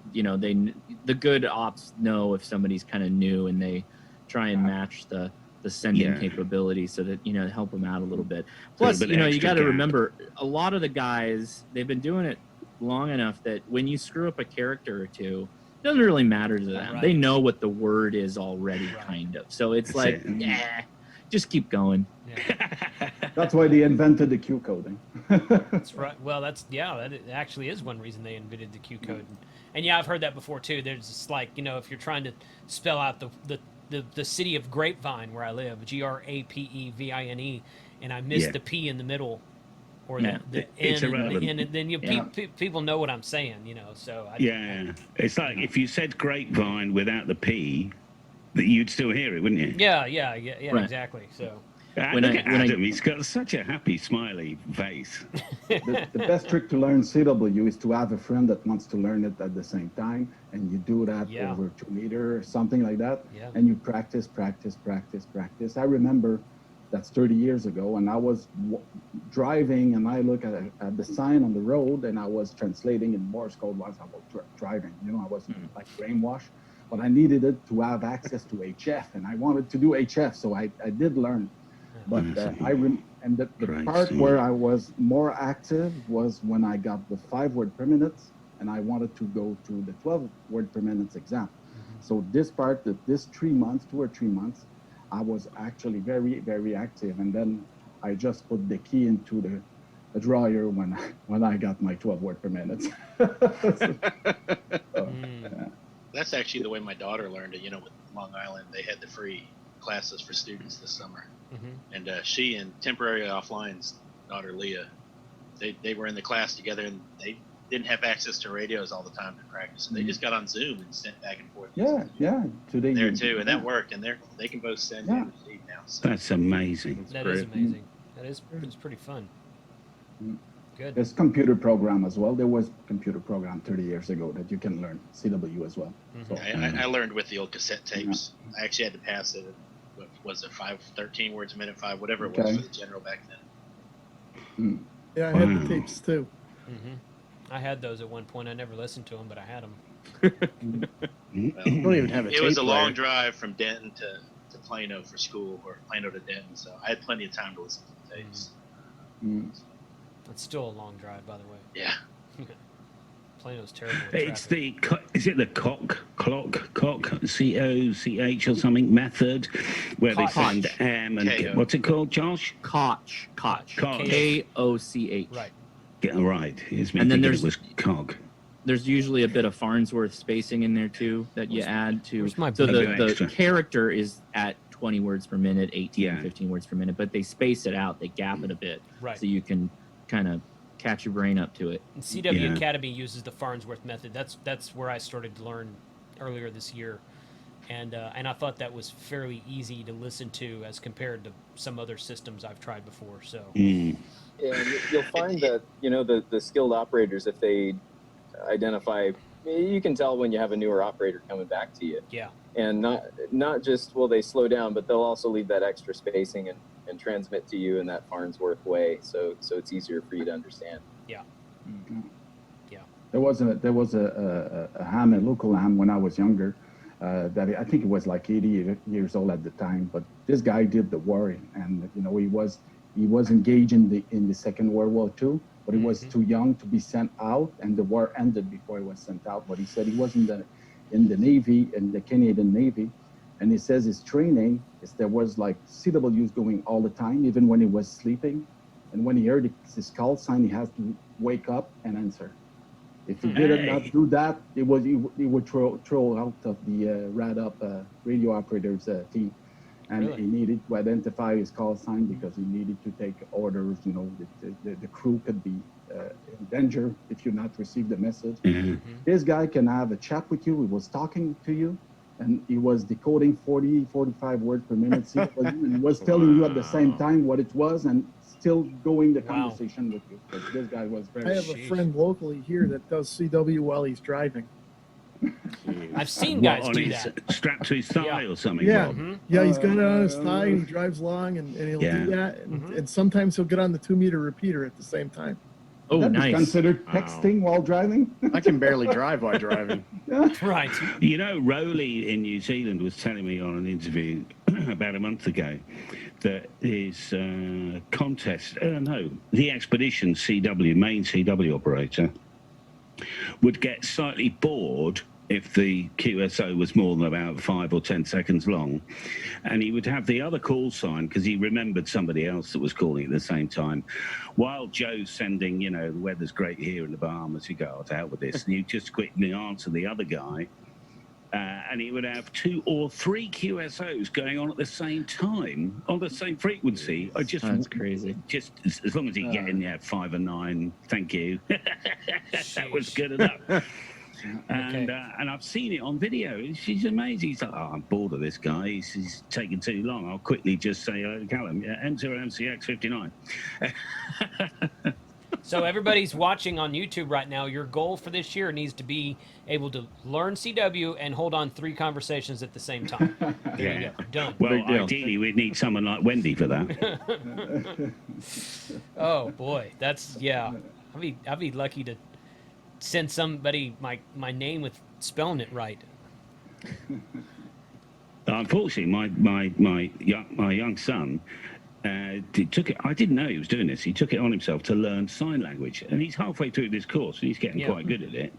good ops know if somebody's kind of new, and they try and match the sending capability so that help them out a little bit. Plus, you got to remember, a lot of the guys, they've been doing it long enough that when you screw up a character or two, it doesn't really matter to them. Right. They know what the word is already, kind of. So it's just keep going. That's why they invented the Q coding. That's right. Well, that actually is one reason they invented the Q code. And I've heard that before too. There's just like, if you're trying to spell out the city of Grapevine where I live, Grapevine, and I missed the P in the middle, or the It's N, irrelevant. and then people know what I'm saying, So it's like if you said grapevine without the P, that you'd still hear it, wouldn't you? Yeah, Right. exactly. So Look at Adam, he's got such a happy, smiley face. The best trick to learn CW is to have a friend that wants to learn it at the same time, and you do that over 2 meters or something like that, and you practice. I remember that's 30 years ago, and I was driving, and I look at the sign on the road, and I was translating in Morse code while I was driving. I was like brainwashed, but I needed it to have access to HF, and I wanted to do HF, so I did learn. But the part where I was more active was when I got the 5 word per minute, and I wanted to go to the 12 word per minute exam. So this 2 or 3 months, I was actually very, very active, and then I just put the key into the drawer when I got my 12 word per minute. That's actually the way my daughter learned it. With Long Island, they had the free classes for students this summer. And she and temporary offline's daughter Leah, they were in the class together, and they didn't have access to radios all the time to practice. So they just got on Zoom and sent back and forth. Today there too, and that worked. And they can both send and receive now. So. That's amazing. That is amazing. It's pretty fun. Good. There's computer program as well. There was computer program 30 years ago that you can learn CW as well. Mm-hmm. So, I learned with the old cassette tapes. I actually had to pass it. What was it, 13 words a minute, whatever it was for the general back then. Yeah, I had the tapes too. Mm-hmm. I had those at one point. I never listened to them, but I had them. Well, don't even have a it tape was a long player. drive from Denton to Plano for school, or Plano to Denton, so I had plenty of time to listen to the tapes. It's still a long drive, by the way. Yeah. Plano's terrible. It's is it the clock, COCH or something method, where they send M and K-O. what's it called, Josh? Koch. Koch. K-O-C-H. Right. Yeah, right. And then it was cog. There's usually a bit of Farnsworth spacing in there too that you add to. my So the extra? character is at 20 words per minute, 18, 15 words per minute, but they space it out, they gap it a bit, Right. so you can kind of catch your brain up to it. And CW Academy uses the Farnsworth method. That's where I started to learn earlier this year, and I thought that was fairly easy to listen to as compared to some other systems I've tried before. So. Yeah, you'll find that the skilled operators, if they identify, you can tell when you have a newer operator coming back to you. Yeah. And not just will they slow down, but they'll also leave that extra spacing and transmit to you in that Farnsworth way, so it's easier for you to understand. Yeah. Yeah. There was a ham, a local ham when I was younger, that I think it was like 80 years old at the time. But this guy did the war, and he was engaged in the Second World War II, but he was too young to be sent out, and the war ended before he was sent out. But he said he was in the Navy, in the Canadian Navy, and he says his training is there was like CWs going all the time, even when he was sleeping, and when he heard his call sign, he has to wake up and answer. If he did not do that, he would throw out of the radio operators team. And he needed to identify his call sign because he needed to take orders. The crew could be in danger if you not receive the message. This guy can have a chat with you. He was talking to you, and he was decoding 40, 45 words per minute. And he was telling you at the same time what it was and still going the conversation with you. But this guy was very. I have a friend locally here that does CW while he's driving. I've seen guys do that. Strapped to his thigh or something. Yeah, Bob. yeah, he's got it on his thigh and he drives along and he'll do that. And sometimes he'll get on the 2-meter repeater at the same time. Oh, that nice. Is considered texting while driving? I can barely drive while driving. Right. Rowley in New Zealand was telling me on an interview about a month ago that his the Expedition CW, main CW operator, would get slightly bored if the QSO was more than about 5 or 10 seconds long, and he would have the other call sign because he remembered somebody else that was calling at the same time. While Joe's sending, the weather's great here in the Bahamas, you go, to hell with this, and you just quickly answer the other guy, and he would have 2 or 3 QSOs going on at the same time on the same frequency. That's crazy. Just as long as he get in there 5 and 9, thank you. That was good enough. And I've seen it on video. She's amazing. He's like, I'm bored of this guy. He's taking too long. I'll quickly just say, Callum, enter MCX 59. So everybody's watching on YouTube right now. Your goal for this year needs to be able to learn CW and hold on 3 conversations at the same time. There you go. Done. Well, ideally, we'd need someone like Wendy for that. Oh boy, I'd be lucky to send somebody my name with spelling it right. Unfortunately, my young son took it. I didn't know he was doing this. He took it on himself to learn sign language, and he's halfway through this course, and he's getting quite good at it.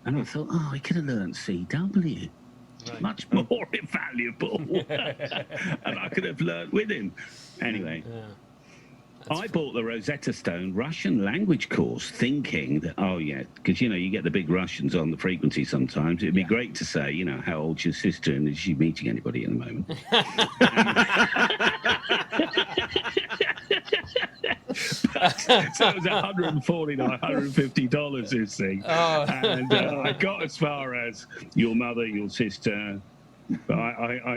And I thought, he could have learned CW. Right. Much more invaluable. And I could have learned with him. Anyway. I bought the Rosetta Stone Russian language course thinking that, because, you get the big Russians on the frequency sometimes. It'd be great to say, how old's your sister and is she meeting anybody at the moment? So it was $140, $150 this thing. And I got as far as your mother, your sister. But I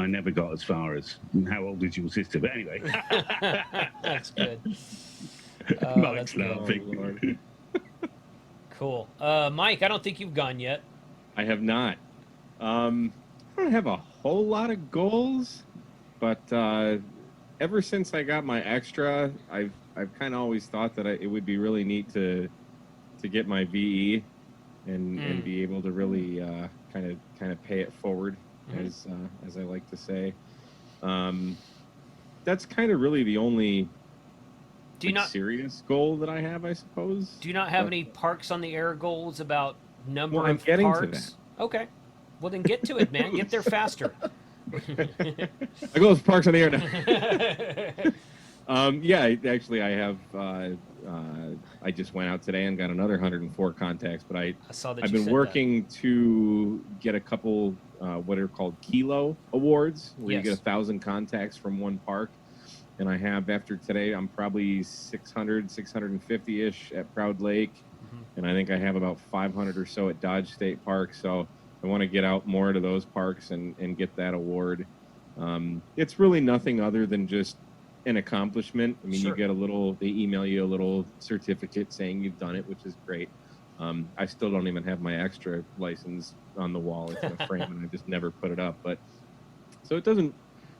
never got as far as how old is your sister. But anyway, that's good. Mike's that's good. laughing. Oh, Lord. Cool. Mike, I don't think you've gone yet. I have not. I don't have a whole lot of goals, but ever since I got my extra, I've kind of always thought that it would be really neat to get my VE and be able to really kind of pay it forward, as I like to say. That's kind of really the only serious goal that I have, I suppose. Do you not have any Parks on the Air goals about number I'm of getting to parks? Okay. Well, then get to it, man. Get there faster. I go with Parks on the Air now. Yeah, actually, I have. I just went out today and got another 104 contacts, but I've been working to get a couple what are called Kilo Awards, where you get 1,000 contacts from one park. And I have, after today, I'm probably 600, 650-ish at Proud Lake. And I think I have about 500 or so at Dodge State Park. So I want to get out more to those parks and get that award. It's really nothing other than just an accomplishment. I mean, you get they email you a little certificate saying you've done it, which is great. I still don't even have my extra license on the wall. It's in a frame, and I just never put it up. But so it doesn't,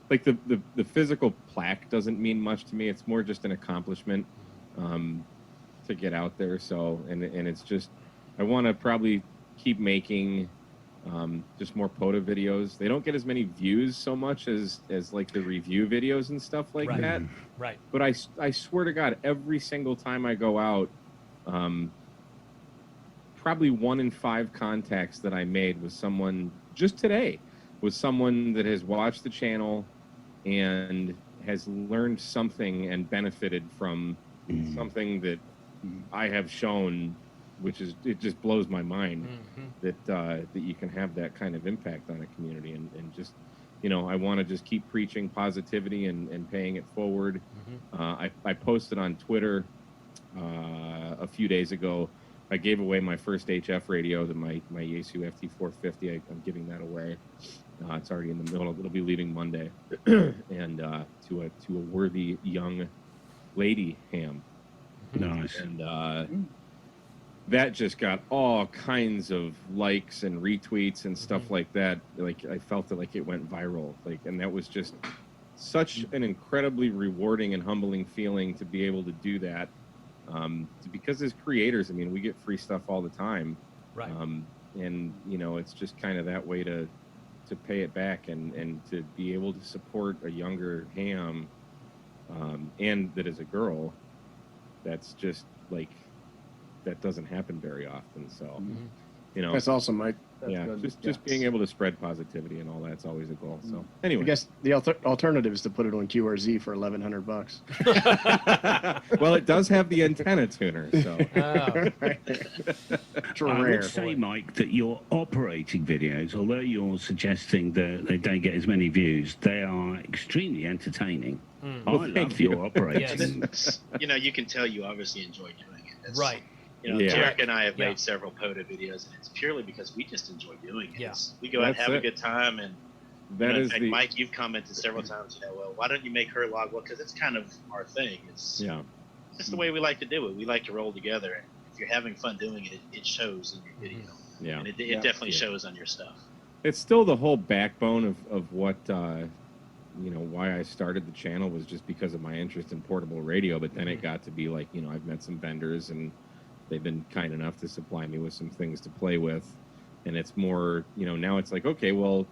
like the physical plaque doesn't mean much to me. It's more just an accomplishment to get out there. So, and it's just, I want to probably keep making just more POTA videos. They don't get as many views so much as like the review videos and stuff like that. Right. But I swear to God, every single time I go out, probably 1 in 5 contacts that I made was someone, just today, was someone that has watched the channel and has learned something and benefited from something that I have shown, which is, it just blows my mind that you can have that kind of impact on a community, and just, you know, I want to just keep preaching positivity and paying it forward. I posted on Twitter a few days ago. I gave away my first HF radio, my Yaesu FT450. I'm giving that away. It's already in the middle. It'll be leaving Monday, and to a worthy young lady ham. Nice. And that just got all kinds of likes and retweets and stuff like that. Like, I felt it like it went viral. Like, and that was just such an incredibly rewarding and humbling feeling to be able to do that. Because as creators, I mean, we get free stuff all the time. Right. And, you know, it's just kind of that way to pay it back and to be able to support a younger ham, and that is a girl. That's just like, that doesn't happen very often. So, you know, that's awesome, Mike. Yeah, just being able to spread positivity and all that's always a goal. So anyway, I guess the alternative is to put it on QRZ for $1,100. Well, it does have the antenna tuner, so I would say, Mike, that your operating videos, although you're suggesting that they don't get as many views, they are extremely entertaining. I love your operating. You know, you can tell you obviously enjoy doing it. That's, right. You know, Derek and I have made several POTA videos, and it's purely because we just enjoy doing it. Yeah. We go out and have a good time, and that is in fact, Mike, you've commented several times, you know, well, why don't you make her log? Well, because it's kind of our thing. It's just the way we like to do it. We like to roll together, and if you're having fun doing it, it shows in your video. Yeah. And it definitely shows on your stuff. It's still the whole backbone of what, you know, why I started the channel was just because of my interest in portable radio. But then it got to be like, you know, I've met some vendors, and they've been kind enough to supply me with some things to play with. And it's more, you know, now it's like, okay, well,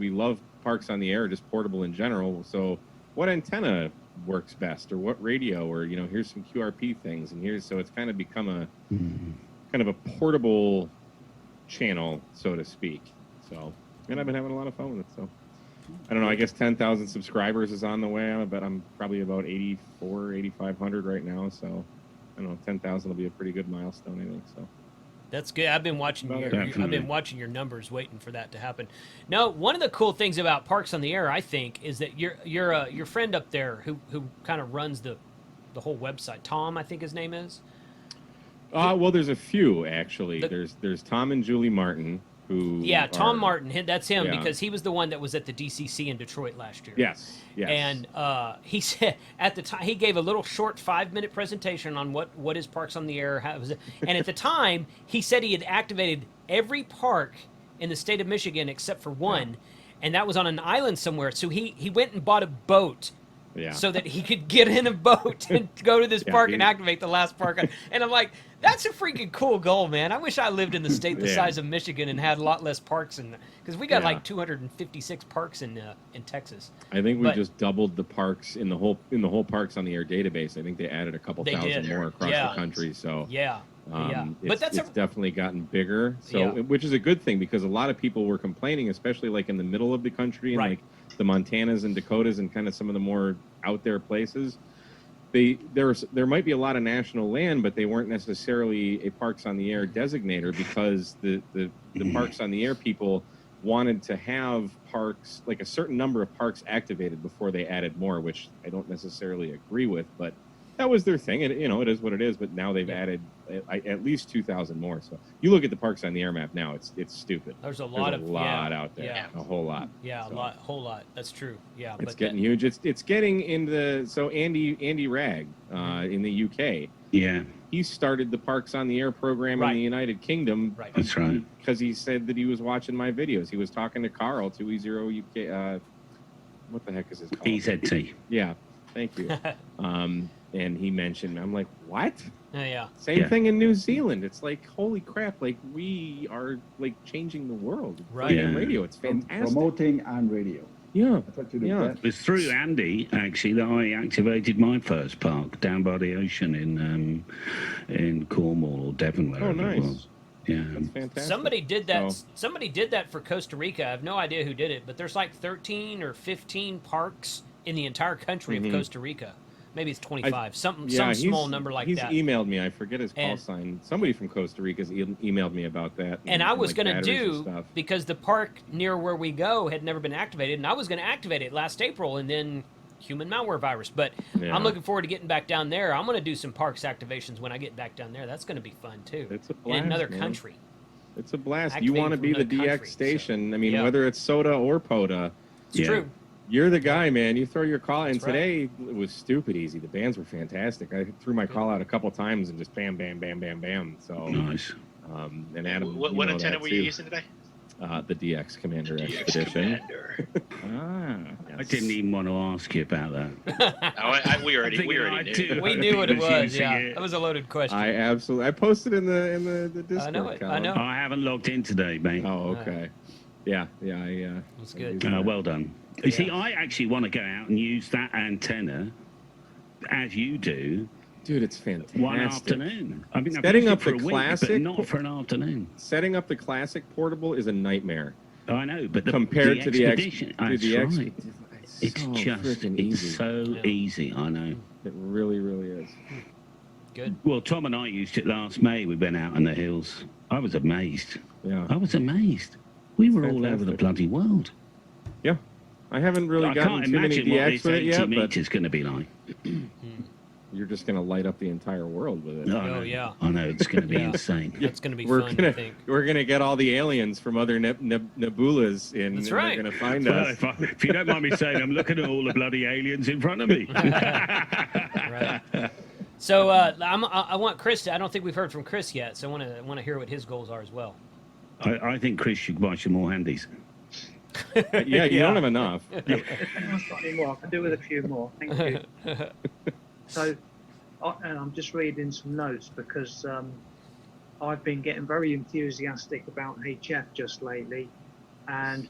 we love Parks on the Air, just portable in general. So what antenna works best, or what radio, or, you know, here's some QRP things, and here's, so it's kind of become a kind of a portable channel, so to speak. So, and I've been having a lot of fun with it. So I don't know, I guess 10,000 subscribers is on the way, but I'm probably about 8,500 right now. So I don't know, 10,000 will be a pretty good milestone, I think. So that's good. I've been watching your numbers, waiting for that to happen. Now, one of the cool things about Parks on the Air, I think, is that your friend up there who kind of runs the whole website, Tom, I think his name is. Well, there's a few actually. There's Tom and Julie Martin. who Yeah, Tom are- Martin. That's him Yeah. because he was the one that was at the DCC in Detroit last year. Yes, yes. And he said at the time he gave a little short 5-minute presentation on what is Parks on the Air. How was it, and at the time he said he had activated every park in the state of Michigan except for one, and that was on an island somewhere. So he went and bought a boat. Yeah. So that he could get in a boat and go to this Yeah, park he- and activate the last park. And I'm like, that's a freaking cool goal, man. I wish I lived in the state the Yeah. size of Michigan and had a lot less parks in, because we got Yeah. like 256 parks in Texas. I think we But- just doubled the parks in the whole Parks on the Air database. I think they added a couple They thousand did. more across Yeah. the country. So Yeah, yeah. It's, But that's it's definitely gotten bigger. So Yeah. which is a good thing because a lot of people were complaining, especially like in the middle of the country and Right. like the Montanas and Dakotas and kind of some of the more out there places. There might be a lot of national land, but they weren't necessarily a Parks on the Air designator because the Parks on the Air people wanted to have parks, like a certain number of parks activated before they added more, which I don't necessarily agree with, but that was their thing. And it is what it is. But now they've added at least 2,000 more. So you look at the Parks on the Air map now; it's stupid. There's a lot out there. Yeah. A whole lot. Yeah, So a whole lot. That's true. Yeah, it's but getting huge. It's getting into so Andy Ragg in the UK. Yeah, he started the Parks on the Air program Right. in the United Kingdom. Right. that's right. Because he said that he was watching my videos. He was talking to Carl 2E0 UK. What the heck is his called? EZT. Yeah, thank you. And he mentioned, I'm like, what? yeah. Same Yeah. thing in New Zealand. It's like, holy crap! Like we are like changing the world. Right. In Yeah. radio, it's fantastic. Promoting and radio. Yeah. That's what you do Yeah. best. It was through Andy actually that I activated my first park down by the ocean in Cornwall or Devon, wherever it nice. was. Yeah, That's fantastic. Somebody did that. So- Somebody did that for Costa Rica. I have no idea who did it, but there's like 13 or 15 parks in the entire country Mhm. of Costa Rica. Maybe it's 25. Some he's- small number like he's that. emailed me. I forget his call And- sign. Somebody from Costa Rica's emailed me about that. And I was like, going to batteries and do, stuff. because the park near where we go had never been activated, and I was going to activate it last April, and then human malware virus. But Yeah. I'm looking forward to getting back down there. I'm going to do some parks activations when I get back down there. That's going to be fun, too. It's a in blast, another man. country. It's a blast. You Activating want to from be the another DX country, so- station. I mean, Yeah. whether it's Soda or Poda, It's Yeah. true. you're the guy, man. You throw your call. And That's right. today it was stupid easy. The bands were fantastic. I threw my call out a couple times and just bam, bam, bam, bam, bam. So, nice. and Adam, What you know antenna that were you too. using today? The DX Commander DX Expedition. Commander. I didn't even want to ask you about that. Oh, we already Thinking I knew. do. We knew what it was was. using Yeah, it. that was a loaded question. I posted in the Discord. I know it. I column. know. I haven't logged in today, mate. Oh, okay. Yeah. That's good. Well done. You see, I actually want to go out and use that antenna, as you do, Dude, it's fantastic. one afternoon. I mean, I've Setting used up it for the a week, classic- but not for an afternoon. Setting up the classic portable is a nightmare. I know, but Compared to the expedition, that's right. It's so just, freaking it's easy. so easy. I know. It really, really is. Good. Well, Tom and I used it last May. We went out in the hills. I was amazed. Yeah. I was amazed. We were all over the Fantastic. bloody world. Yeah. I haven't really I gotten can't too many imagine what DX this with it 80 yet, but meters going to be like. you're just going to light up the entire world with it. No, Oh, no. yeah. I know, it's going to be Yeah. insane. That's going to be We're fun, I gonna think. we're gonna get all the aliens from other nebulas in. That's and right. They're gonna find Well, us. if you don't mind me saying, I'm looking at all the bloody aliens in front of me. Right. So I want Chris to, I don't think we've heard from Chris yet, so I want to hear what his goals are as well. I think Chris should buy some more handies. Yeah, you don't have enough. If anyone's got any more, I can do with a few more. Thank you. So, and I'm just reading some notes because I've been getting very enthusiastic about HF just lately. And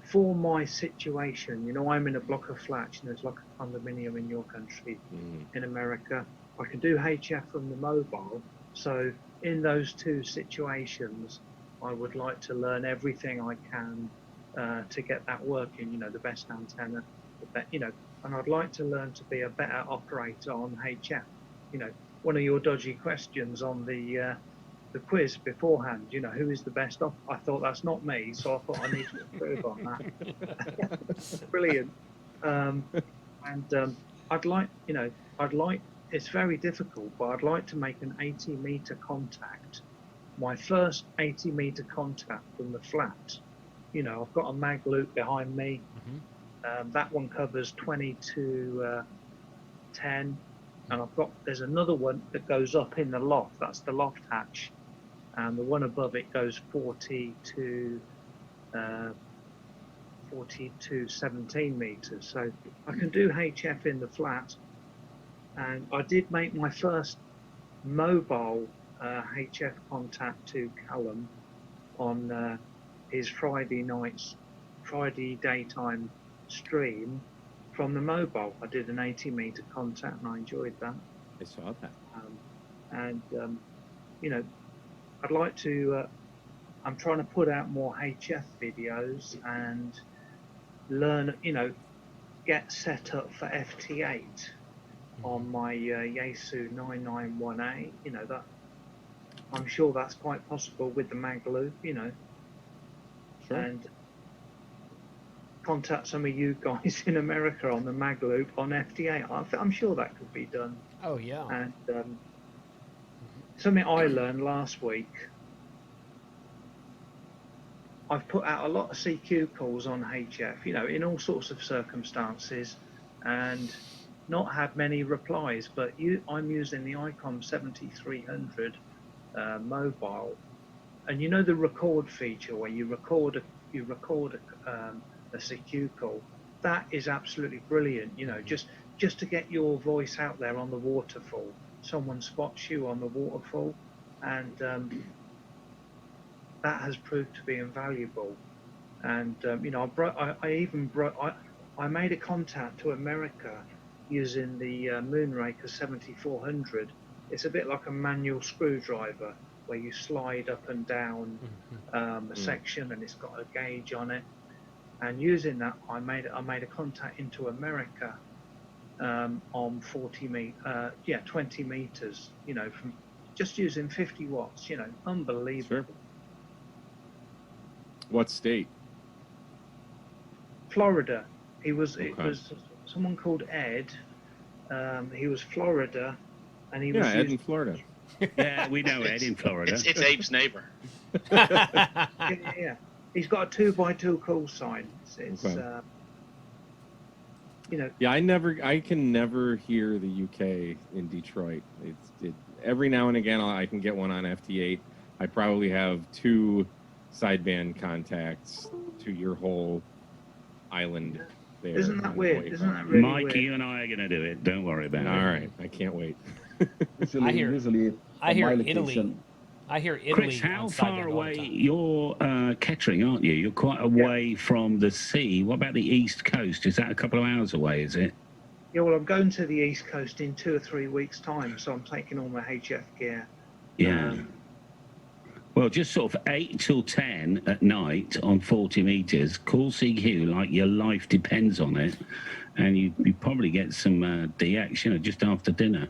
for my situation, you know, I'm in a block of flats, and there's like a condominium in your country, in America. I can do HF from the mobile. So in those two situations, I would like to learn everything I can to get that working, you know, the best antenna, and I'd like to learn to be a better operator on HF. You know, one of your dodgy questions on the quiz beforehand, you know, who is the best I thought that's not me, so I thought I need to improve on that. Brilliant. I'd like, it's very difficult, but I'd like to make an 80-meter contact my first 80-meter contact from the flat. You know, I've got a mag loop behind me. That one covers 20 to 10, and there's another one that goes up in the loft. That's the loft hatch, and the one above it goes 40 to 17 meters. So I can do HF in the flat, and I did make my first mobile HF contact to Callum on his Friday daytime stream from the mobile. I did an 80-meter contact, and I enjoyed that. I saw that. You know, I'd like to. I'm trying to put out more HF videos and learn. You know, get set up for FT8 on my Yaesu 991A. You know that. I'm sure that's quite possible with the mag loop. You know. Sure. And contact some of you guys in America on the mag loop on FT8. I'm sure that could be done. Oh yeah. And something I learned last week. I've put out a lot of CQ calls on HF, you know, in all sorts of circumstances, and not had many replies. But I'm using the ICOM 7300 mobile, and you know the record feature where you record a CQ call. That is absolutely brilliant. You know, just to get your voice out there on the waterfall. Someone spots you on the waterfall, and that has proved to be invaluable. And you know, I made a contact to America using the Moonraker 7400. It's a bit like a manual screwdriver where you slide up and down a section, and it's got a gauge on it. And using that, I made a contact into America on 20 meters. You know, from just using 50 watts. You know, unbelievable. Sure. What state? Florida. It was someone called Ed. He was Florida, and he was Ed in Florida. Yeah, we know Ed in Florida. It's Abe's neighbor. yeah. He's got a 2x2 call sign. It's Okay. You know. Yeah, I can never hear the UK in Detroit. Every now and again I can get one on FT8. I probably have 2 sideband contacts to your whole island there. Isn't that weird? Isn't that really Mike, weird? you and I are going to do it. Don't worry about it. All right, I can't wait. Usually, I hear my Italy. location- I hear Italy. Chris, how on far sideband all the away? time. You're Kettering, aren't you? You're quite away from the sea. What about the East Coast? Is that a couple of hours away, is it? Yeah, well, I'm going to the East Coast in 2 or 3 weeks' time, so I'm taking all my HF gear. Yeah. Well, just sort of 8 till 10 at night on 40 metres. Call CQ like your life depends on it. And you probably get some DX, you know, just after dinner.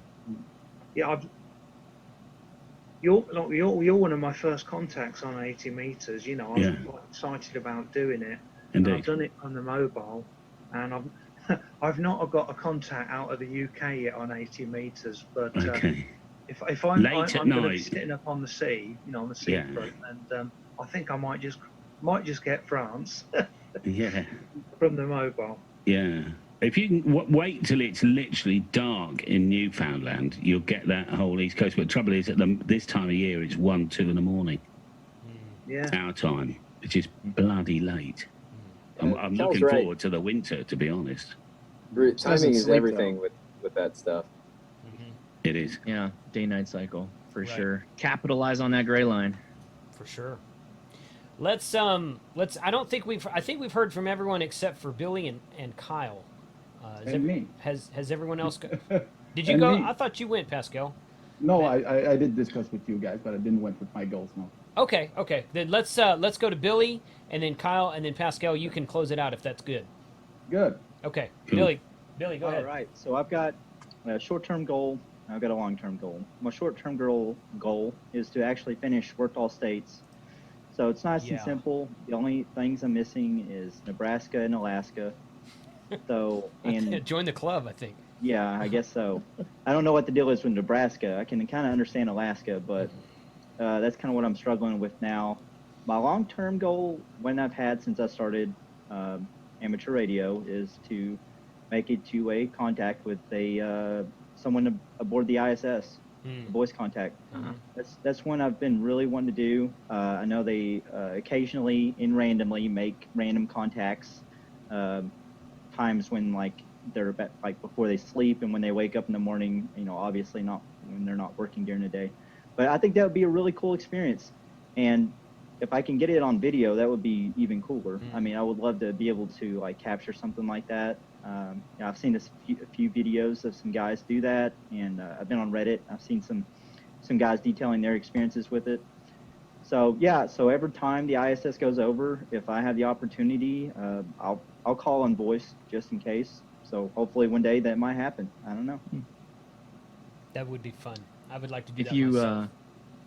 Yeah, you're one of my first contacts on 80 meters. You know, I'm quite excited about doing it. Indeed. And I've done it on the mobile, and I've not got a contact out of the UK yet on 80 meters. But Okay. if I'm Late at going to be night. sitting up on the sea, you know, on the seafront, and I think I might just get France Yeah. from the mobile. Yeah. If you can wait till it's literally dark in Newfoundland, you'll get that whole East Coast. But the trouble is, at this time of year, it's 1, 2 in the morning. Yeah. Our time, which is bloody late. I'm Cal's looking right. forward to the winter, to be honest. Timing is everything with that stuff. It is. Yeah, day-night cycle for Right. sure. Capitalize on that gray line. For sure. Let's I think we've heard from everyone except for Billy and Kyle. And me. Has everyone else go? Did you And go? me. I thought you went, Pascal. No, I did discuss with you guys, but I didn't went with my goals. No. Okay. Then let's go to Billy and then Kyle and then Pascal. You can close it out if that's good. Good. Okay, Cool. Billy, go ahead. All right. So I've got a short-term goal. I've got a long-term goal. My short-term goal is to actually finish Worked All States. So it's nice and simple. The only things I'm missing is Nebraska and Alaska. So and Join the club, I think. yeah, I guess so. I don't know what the deal is with Nebraska. I can kind of understand Alaska, but that's kind of what I'm struggling with now. My long-term goal, when I've had since I started amateur radio, is to make a two-way contact with someone aboard the ISS, voice contact. That's one I've been really wanting to do. I know they occasionally and randomly make random contacts, times when like they're like before they sleep and when they wake up in the morning. You know, obviously not when they're not working during the day. But I think that would be a really cool experience, and if I can get it on video, that would be even cooler. I mean, I would love to be able to like capture something like that. You know, I've seen a few videos of some guys do that, and I've been on Reddit. I've seen some guys detailing their experiences with it. So yeah, so every time the ISS goes over, if I have the opportunity, I'll call on voice just in case. So hopefully one day that might happen. I don't know. That would be fun. I would like to do If that you myself.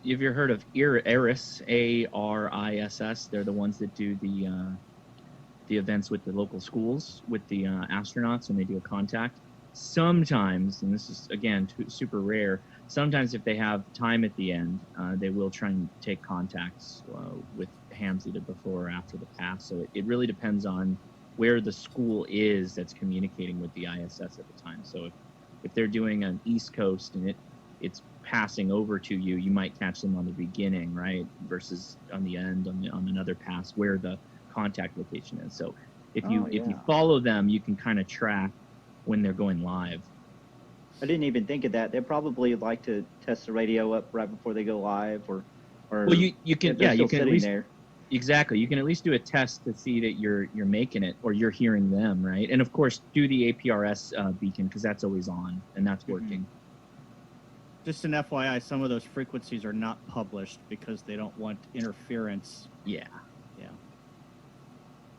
Have you heard of ARIS? ARISS. They're the ones that do the events with the local schools with the astronauts when they do a contact. Sometimes, and this is again super rare, sometimes if they have time at the end, they will try and take contacts with hams either before or after the pass. So it really depends on where the school is that's communicating with the ISS at the time. So if they're doing an East Coast and it's passing over to you, you might catch them on the beginning, right? Versus on the end, on another pass where the contact location is. So if you follow them, you can kind of track when they're going live. I didn't even think of that. They probably like to test the radio up right before they go live, or well, you can you can at least there. Exactly. You can at least do a test to see that you're making it or you're hearing them, right? And of course, do the APRS beacon because that's always on and that's working. Just an FYI, some of those frequencies are not published because they don't want interference. Yeah.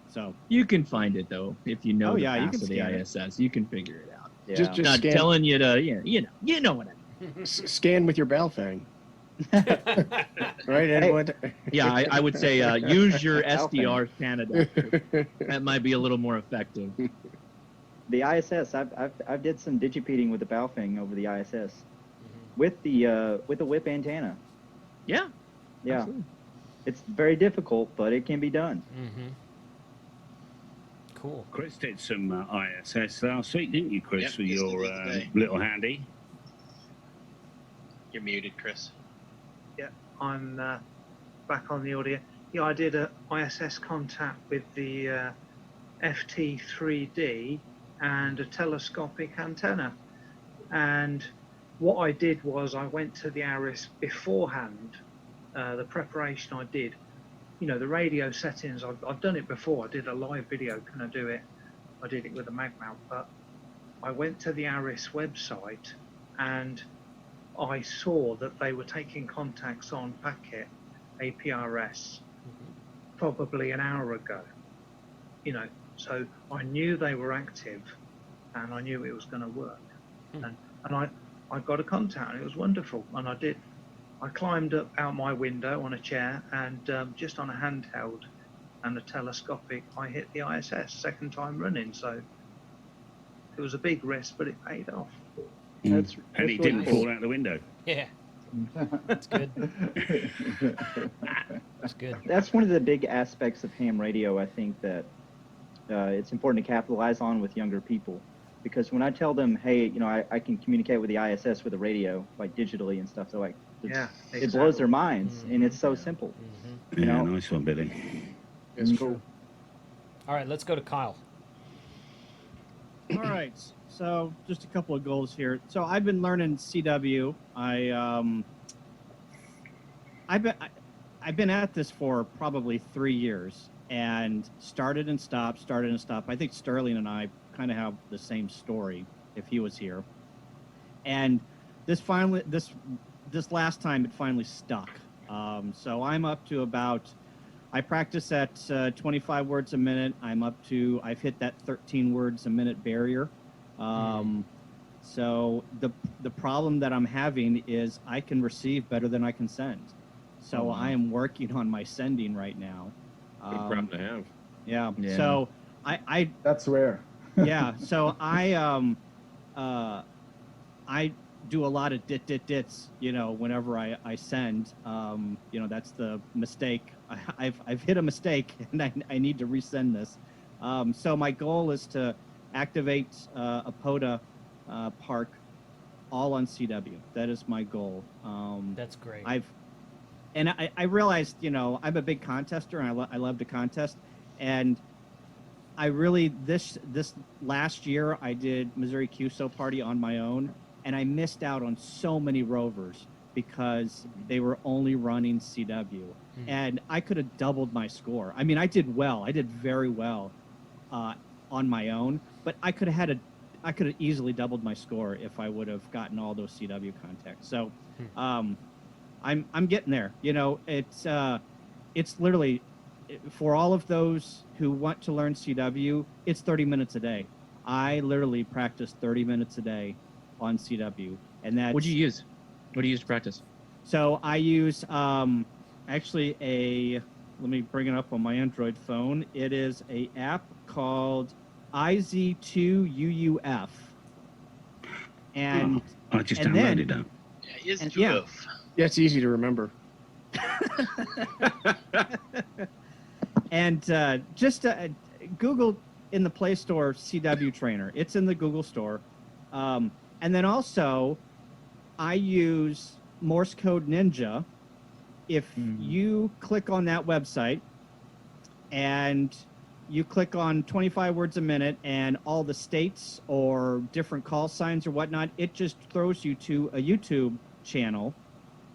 So you can find it though if you know the you path can of the scan ISS. You can figure it out. Yeah. Just not scan, telling you to, you know what I mean. Scan with your Baofeng. Right? And Yeah, I would say use your SDR Canada. That might be a little more effective. The ISS, I've did some digipeating with the Baofeng over the ISS, with the whip antenna. Yeah. Absolutely. It's very difficult, but it can be done. Cool. Chris did some ISS last week, didn't you, Chris, Yep, with just your did it today. little handy? You're muted, Chris. Yeah, I'm back on the audio. Yeah, I did a ISS contact with the FT3D and a telescopic antenna. And what I did was I went to the ARIS beforehand. The preparation I did, the radio settings, I've done it before. I did a live video. Can I do it? I did it with a mag mount, but I went to the ARIS website and I saw that they were taking contacts on packet APRS probably an hour ago. So I knew they were active and I knew it was going to work. And I got a contact and it was wonderful. And I climbed up out my window on a chair and just on a handheld and a telescopic, I hit the ISS second time running. So it was a big risk, but it paid off. And he didn't fall out the window. Yeah. That's good. That's good. That's one of the big aspects of ham radio, I think, that it's important to capitalize on with younger people. Because when I tell them, hey, I can communicate with the ISS with the radio, like digitally and stuff, they're like, it blows their minds, and it's so simple. Yeah, nice one, Billy. It's cool. All right, let's go to Kyle. All right, so just a couple of goals here. So I've been learning CW. I've been at this for probably 3 years and started and stopped. I think Sterling and I kind of have the same story if he was here. And this last time it finally stuck. So I'm up to about, I practice at 25 words a minute. I've hit that 13 words a minute barrier. So the problem that I'm having is I can receive better than I can send. So I am working on my sending right now. Good problem to have. Yeah. So that's rare. Yeah. So do a lot of dits, whenever I send. That's the mistake. I've hit a mistake, and I need to resend this. So my goal is to activate a POTA park all on CW. That is my goal. That's great. I realized, I'm a big contester, and I love to contest. And I really, this last year, I did Missouri QSO Party on my own, and I missed out on so many rovers because they were only running CW. And I could have doubled my score. I mean, I did well. I did very well on my own, but I could have easily doubled my score if I would have gotten all those CW contacts. So I'm getting there. It's literally, for all of those who want to learn CW, it's 30 minutes a day. I literally practice 30 minutes a day on CW, and that's. What do you use? What do you use to practice? So I use actually let me bring it up on my Android phone. It is a app called IZ2UUF. And I just downloaded that. Yeah, it's easy to remember. And just Google in the Play Store CW Trainer. It's in the Google Store. And then also, I use Morse Code Ninja. If you click on that website and you click on 25 words a minute and all the states or different call signs or whatnot, it just throws you to a YouTube channel.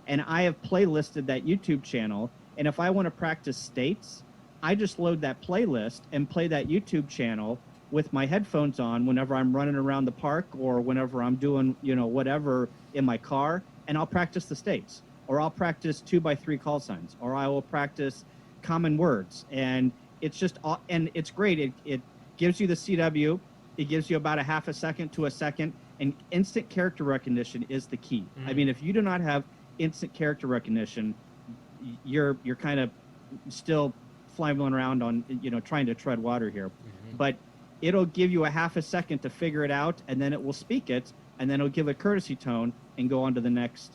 And I have playlisted that YouTube channel. And if I want to practice states, I just load that playlist and play that YouTube channel with my headphones on whenever I'm running around the park or whenever I'm doing, whatever in my car, and I'll practice the states. Or I'll practice 2x3 call signs, or I will practice common words. And it's just, and it's great. It gives you the CW. It gives you about a half a second to a second, and instant character recognition is the key. I mean, if you do not have instant character recognition, you're kind of still flying around on, trying to tread water here. But it'll give you a half a second to figure it out, and then it will speak it, and then it'll give a courtesy tone and go on to the next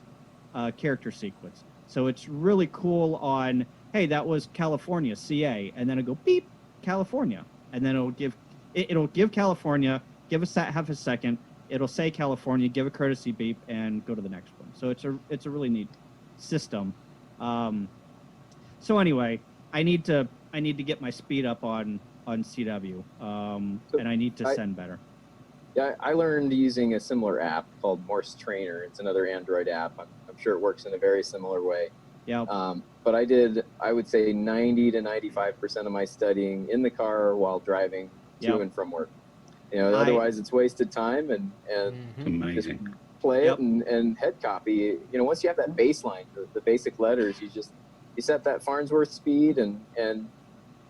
character sequence. So it's really cool on, hey, that was California, CA, and then it'll go beep, California, and then it'll give California, give us that half a second, it'll say California, give a courtesy beep, and go to the next one. So it's a really neat system. So anyway, I need to get my speed up on CW, and I need to send better. Yeah, I learned using a similar app called Morse Trainer. It's another Android app. I'm sure it works in a very similar way. Yeah. But I would say 90 to 95% of my studying in the car while driving to and from work. Otherwise it's wasted time and just play it and head copy. Once you have that baseline, the basic letters, you set that Farnsworth speed and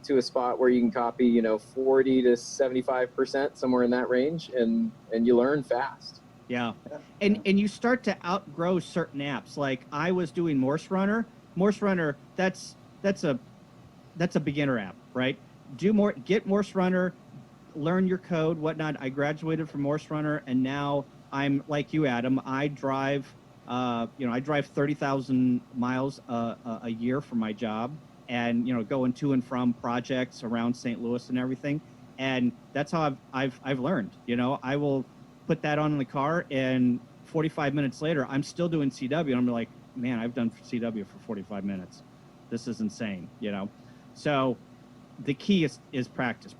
to a spot where you can copy, 40 to 75%, somewhere in that range, and you learn fast. Yeah. And you start to outgrow certain apps. Like I was doing Morse Runner. Morse Runner, that's a beginner app, right? Get Morse Runner, learn your code, whatnot. I graduated from Morse Runner, and now I'm like you, Adam. I drive 30,000 miles a year for my job, and going to and from projects around St. Louis and everything. And that's how I've learned. I will put that on in the car, and 45 minutes later, I'm still doing CW, and I'm like, man, I've done CW for 45 minutes. This is insane, So the key is practice.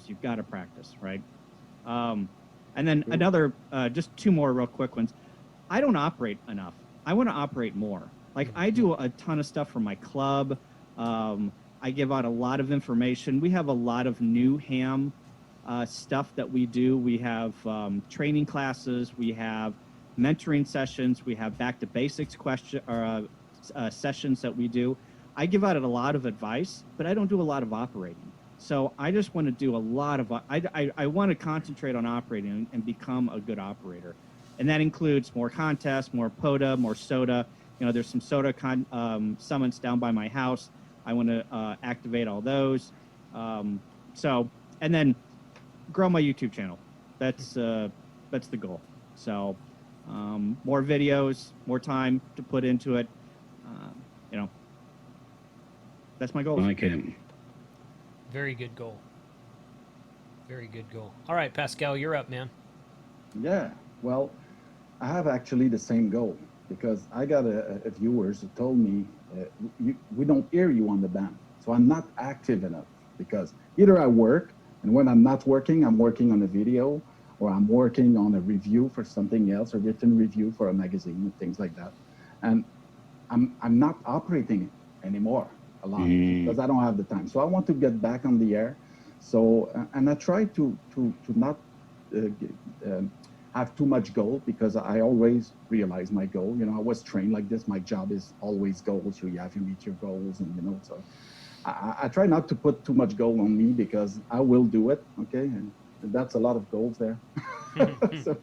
You've got to practice, right? And then another, just two more real quick ones. I don't operate enough. I want to operate more. Like I do a ton of stuff for my club. I give out a lot of information. We have a lot of new ham stuff that we do. We have training classes. We have mentoring sessions. We have back to basics sessions that we do. I give out a lot of advice, but I don't do a lot of operating. So I just want to do a lot of, I want to concentrate on operating and become a good operator. And that includes more contests, more POTA, more SOTA. There's some SOTA summons down by my house. I want to activate all those. And then grow my YouTube channel. That's the goal. So more videos, more time to put into it. You know, that's my goal. Like him. Very good goal. Very good goal. All right, Pascal, you're up, man. Yeah, well, I have actually the same goal because I got a viewers who told me we don't hear you on the band, so I'm not active enough because either I work, and when I'm not working, I'm working on a video, or I'm working on a review for something else, a written review for a magazine and things like that, and I'm not operating anymore a lot because I don't have the time. So I want to get back on the air. So and I try to not have too much goal because I always realize my goal. You know, I was trained like this. My job is always goals. So you have to meet your goals, and you know. So I try not to put too much goal on me because I will do it. Okay, and that's a lot of goals there. So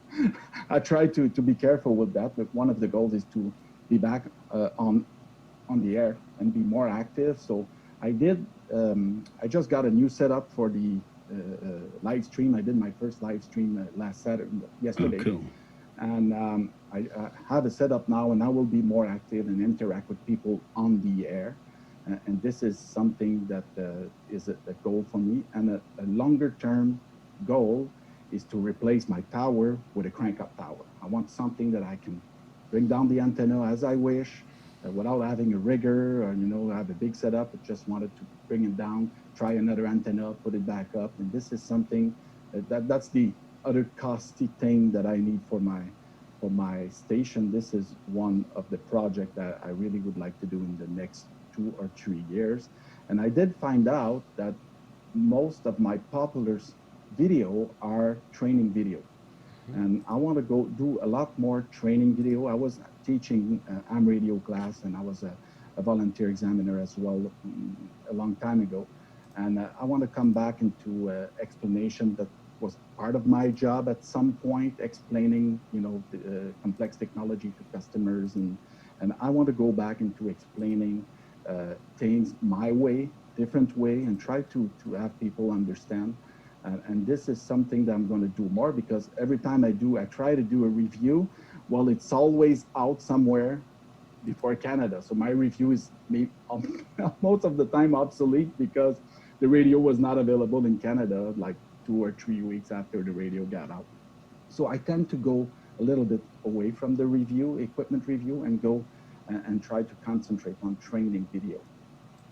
I try to be careful with that. But one of the goals is to be back on the air and be more active. So I did. I just got a new setup for the live stream. I did my first live stream yesterday. Oh, cool. And I have a setup now, and I will be more active and interact with people on the air. And this is something that is a goal for me. And a longer term goal is to replace my tower with a crank-up tower. I want something that I can bring down the antenna as I wish, without having a rigger or, you know, have a big setup. I just wanted to bring it down, try another antenna, put it back up. And this is something that's the other costly thing that I need for my station. This is one of the projects that I really would like to do in the next 2 or 3 years. And I did find out that most of my popular video are training video. And I want to go do a lot more training video. I was teaching AM radio class, and I was a volunteer examiner as well a long time ago. And I want to come back into explanation that was part of my job at some point, explaining, you know, complex technology to customers. And I want to go back into explaining things my way, different way, and try to have people understand. And this is something that I'm going to do more, because every time I try to do a review, well, it's always out somewhere before Canada. So my review is most of the time obsolete because the radio was not available in Canada like 2 or 3 weeks after the radio got out. So I tend to go a little bit away from the equipment review, and go and try to concentrate on training video.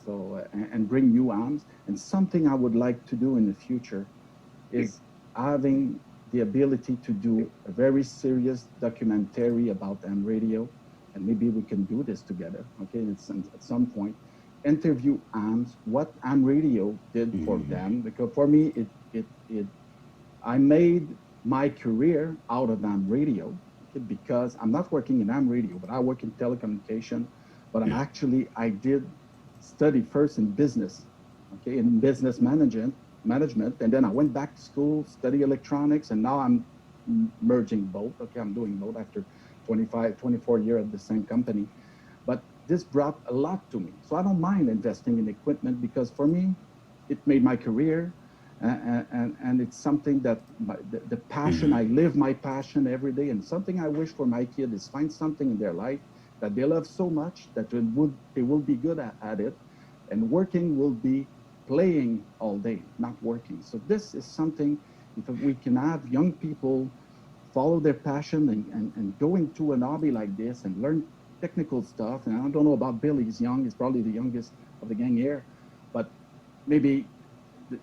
So, and bring new arms. And something I would like to do in the future is having the ability to do a very serious documentary about AM radio, and maybe we can do this together, okay? At some point, interview AMs, what AM radio did for them, because for me, I made my career out of AM radio, okay? Because I'm not working in AM radio, but I work in telecommunication, but I did study first in business, okay, in business management, and then I went back to school, study electronics, and now I'm merging both. Okay, I'm doing both after 24 years at the same company. But this brought a lot to me. So I don't mind investing in equipment, because for me, it made my career, and it's something that the passion, I live my passion every day, and something I wish for my kid is find something in their life that they love so much that they will be good at it, and working will be playing all day, not working. So this is something, if we can have young people follow their passion and go into an hobby like this and learn technical stuff. And I don't know about Billy, he's young, he's probably the youngest of the gang here, but maybe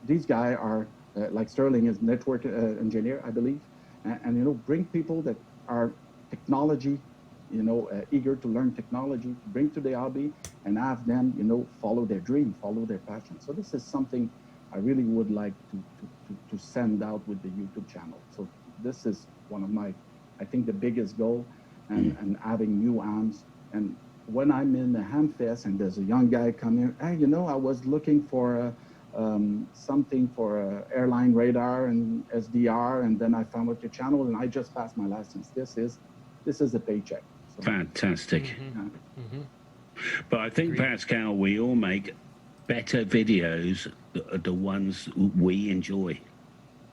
these guys are, like Sterling is network engineer, I believe, and you know, bring people that are technology, you know, eager to learn technology, bring to the hobby, and have them, you know, follow their dream, follow their passion. So this is something I really would like to send out with the YouTube channel. So this is one of my, I think, the biggest goal, and having new arms. And when I'm in the Hamfest and there's a young guy come here, hey, you know, I was looking for something for airline radar and SDR, and then I found out your channel, and I just passed my license. This is a paycheck. So, fantastic. But I think, Pascal, we all make better videos, the ones we enjoy.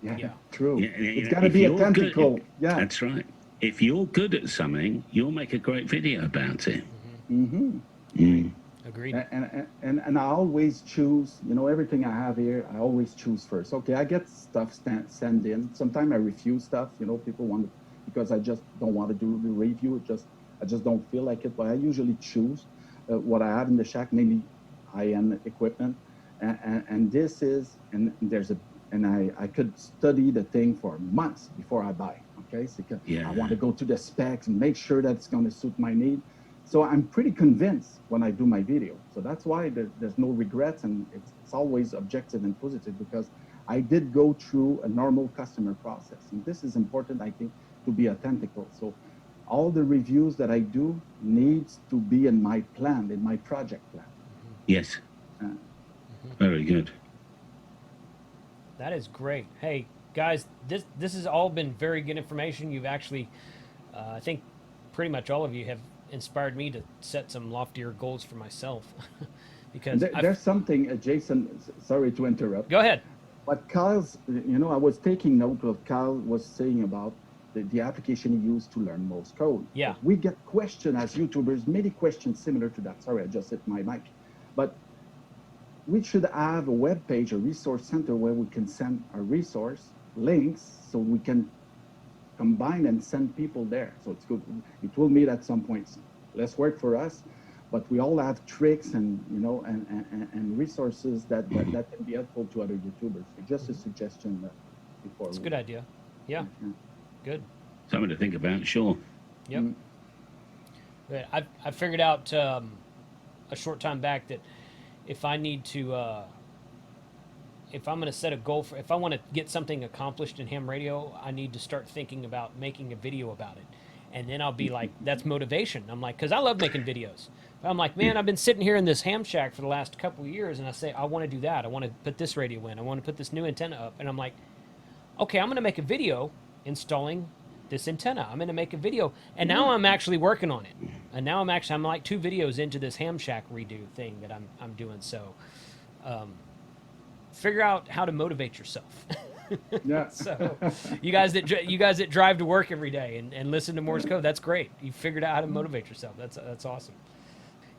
Yeah, true. Yeah, it's got to be authentical. Yeah, that's right. if you're good at something, you'll make a great video about it. Mm-hmm. Mm. Agreed. And I always choose, you know, everything I have here, I always choose first. Okay, I get stuff sent in. Sometimes I refuse stuff, you know, people want to, because I just don't want to do the review. I just don't feel like it. But I usually choose what I have in the shack, mainly high-end equipment. And this is, and there's a, and I could study the thing for months before I buy. Okay, so Yeah. I want to go to the specs and make sure that it's going to suit my need. So I'm pretty convinced when I do my video. So that's why there's no regrets, and it's always objective and positive, because I did go through a normal customer process. And this is important, I think, to be authentical. So all the reviews that I do needs to be in my plan, in my project plan. Yes. Very good. That is great. Hey, guys, this has all been very good information. You've actually, I think pretty much all of you have inspired me to set some loftier goals for myself. Because there's something, Jason, sorry to interrupt. Go ahead. But Kyle's, you know, I was taking note of Kyle was saying about the application he used to learn Morse code. Yeah. We get questions as YouTubers, many questions similar to that. Sorry, I just hit my mic. But we should have a web page, a resource center where we can send our resource links so we can combine and send people there. So it's good. It will meet at some points. Less work for us, but we all have tricks and, you know, and resources that can be helpful to other YouTubers. So just a suggestion before. It's a good idea. Yeah. Good. Something to think about, sure. Yep. But I figured out a short time back that if I need to, if I'm going to set a goal for, if I want to get something accomplished in ham radio, I need to start thinking about making a video about it. And then I'll be like, that's motivation. I'm like, because I love making videos. I'm like, man, I've been sitting here in this ham shack for the last couple of years, and I say, I want to do that. I want to put this radio in. I want to put this new antenna up. And I'm like, okay, I'm going to make a video installing this antenna. I'm going to make a video. And now I'm actually working on it. And now I'm like 2 videos into this ham shack redo thing that I'm doing. So figure out how to motivate yourself. Yeah. So you guys that drive to work every day and listen to Morse code, that's great. You figured out how to motivate yourself. That's awesome.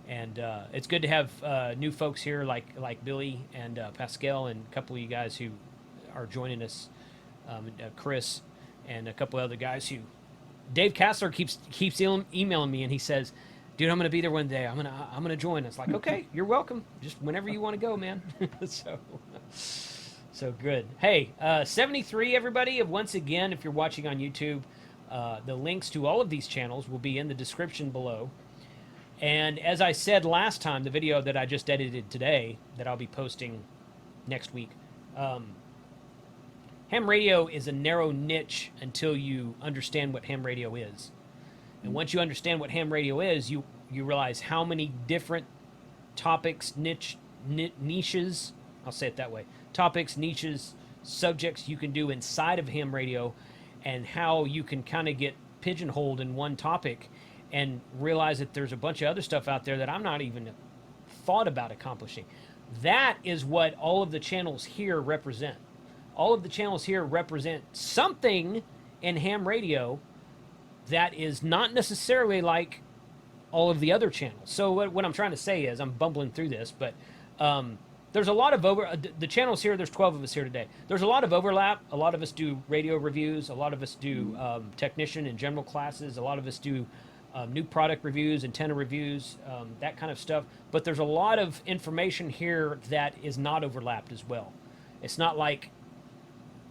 And it's good to have new folks here like Billy and Pascal and a couple of you guys who are joining us, Chris and a couple of other guys who Dave Kassler keeps emailing me, and he says, dude, I'm going to be there one day. I'm going to join. It's like, okay, you're welcome. Just whenever you want to go, man. So good. Hey, 73, everybody. Once again, if you're watching on YouTube, the links to all of these channels will be in the description below. And as I said last time, the video that I just edited today that I'll be posting next week, ham radio is a narrow niche until you understand what ham radio is. And once you understand what ham radio is, you realize how many different topics, niches, I'll say it that way, topics, niches, subjects you can do inside of ham radio, and how you can kind of get pigeonholed in one topic and realize that there's a bunch of other stuff out there that I'm not even thought about accomplishing. That is what all of the channels here represent. All of the channels here represent something in ham radio that is not necessarily like all of the other channels. So what I'm trying to say is, I'm bumbling through this, but there's a lot of the channels here, there's 12 of us here today. There's a lot of overlap. A lot of us do radio reviews. A lot of us do technician and general classes. A lot of us do new product reviews, antenna reviews, that kind of stuff. But there's a lot of information here that is not overlapped as well. It's not like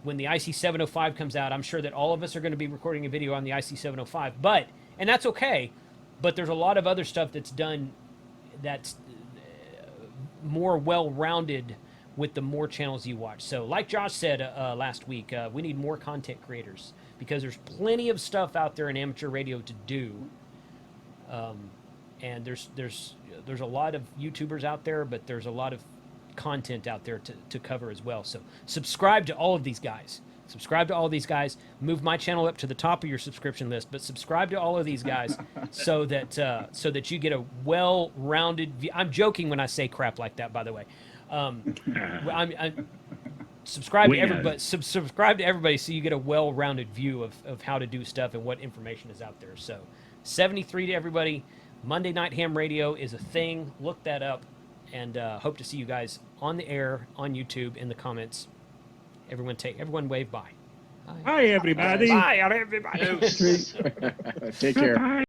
when the IC705 comes out, I'm sure that all of us are going to be recording a video on the IC705, and that's okay, but there's a lot of other stuff that's done that's more well-rounded with the more channels you watch. So like Josh said last week, we need more content creators, because there's plenty of stuff out there in amateur radio to do. And there's a lot of YouTubers out there, but there's a lot of content out there to cover as well. So subscribe to all of these guys. Subscribe to all of these guys. Move my channel up to the top of your subscription list, but subscribe to all of these guys so that you get a well-rounded view. I'm joking when I say crap like that, by the way. subscribe We to know. everybody. Subscribe to everybody so you get a well-rounded view of how to do stuff and what information is out there. So, 73 to everybody. Monday Night Ham Radio is a thing. Look that up, and hope to see you guys on the air on YouTube in the comments. Everyone wave bye. Hi, everybody. Bye, everybody. Take care.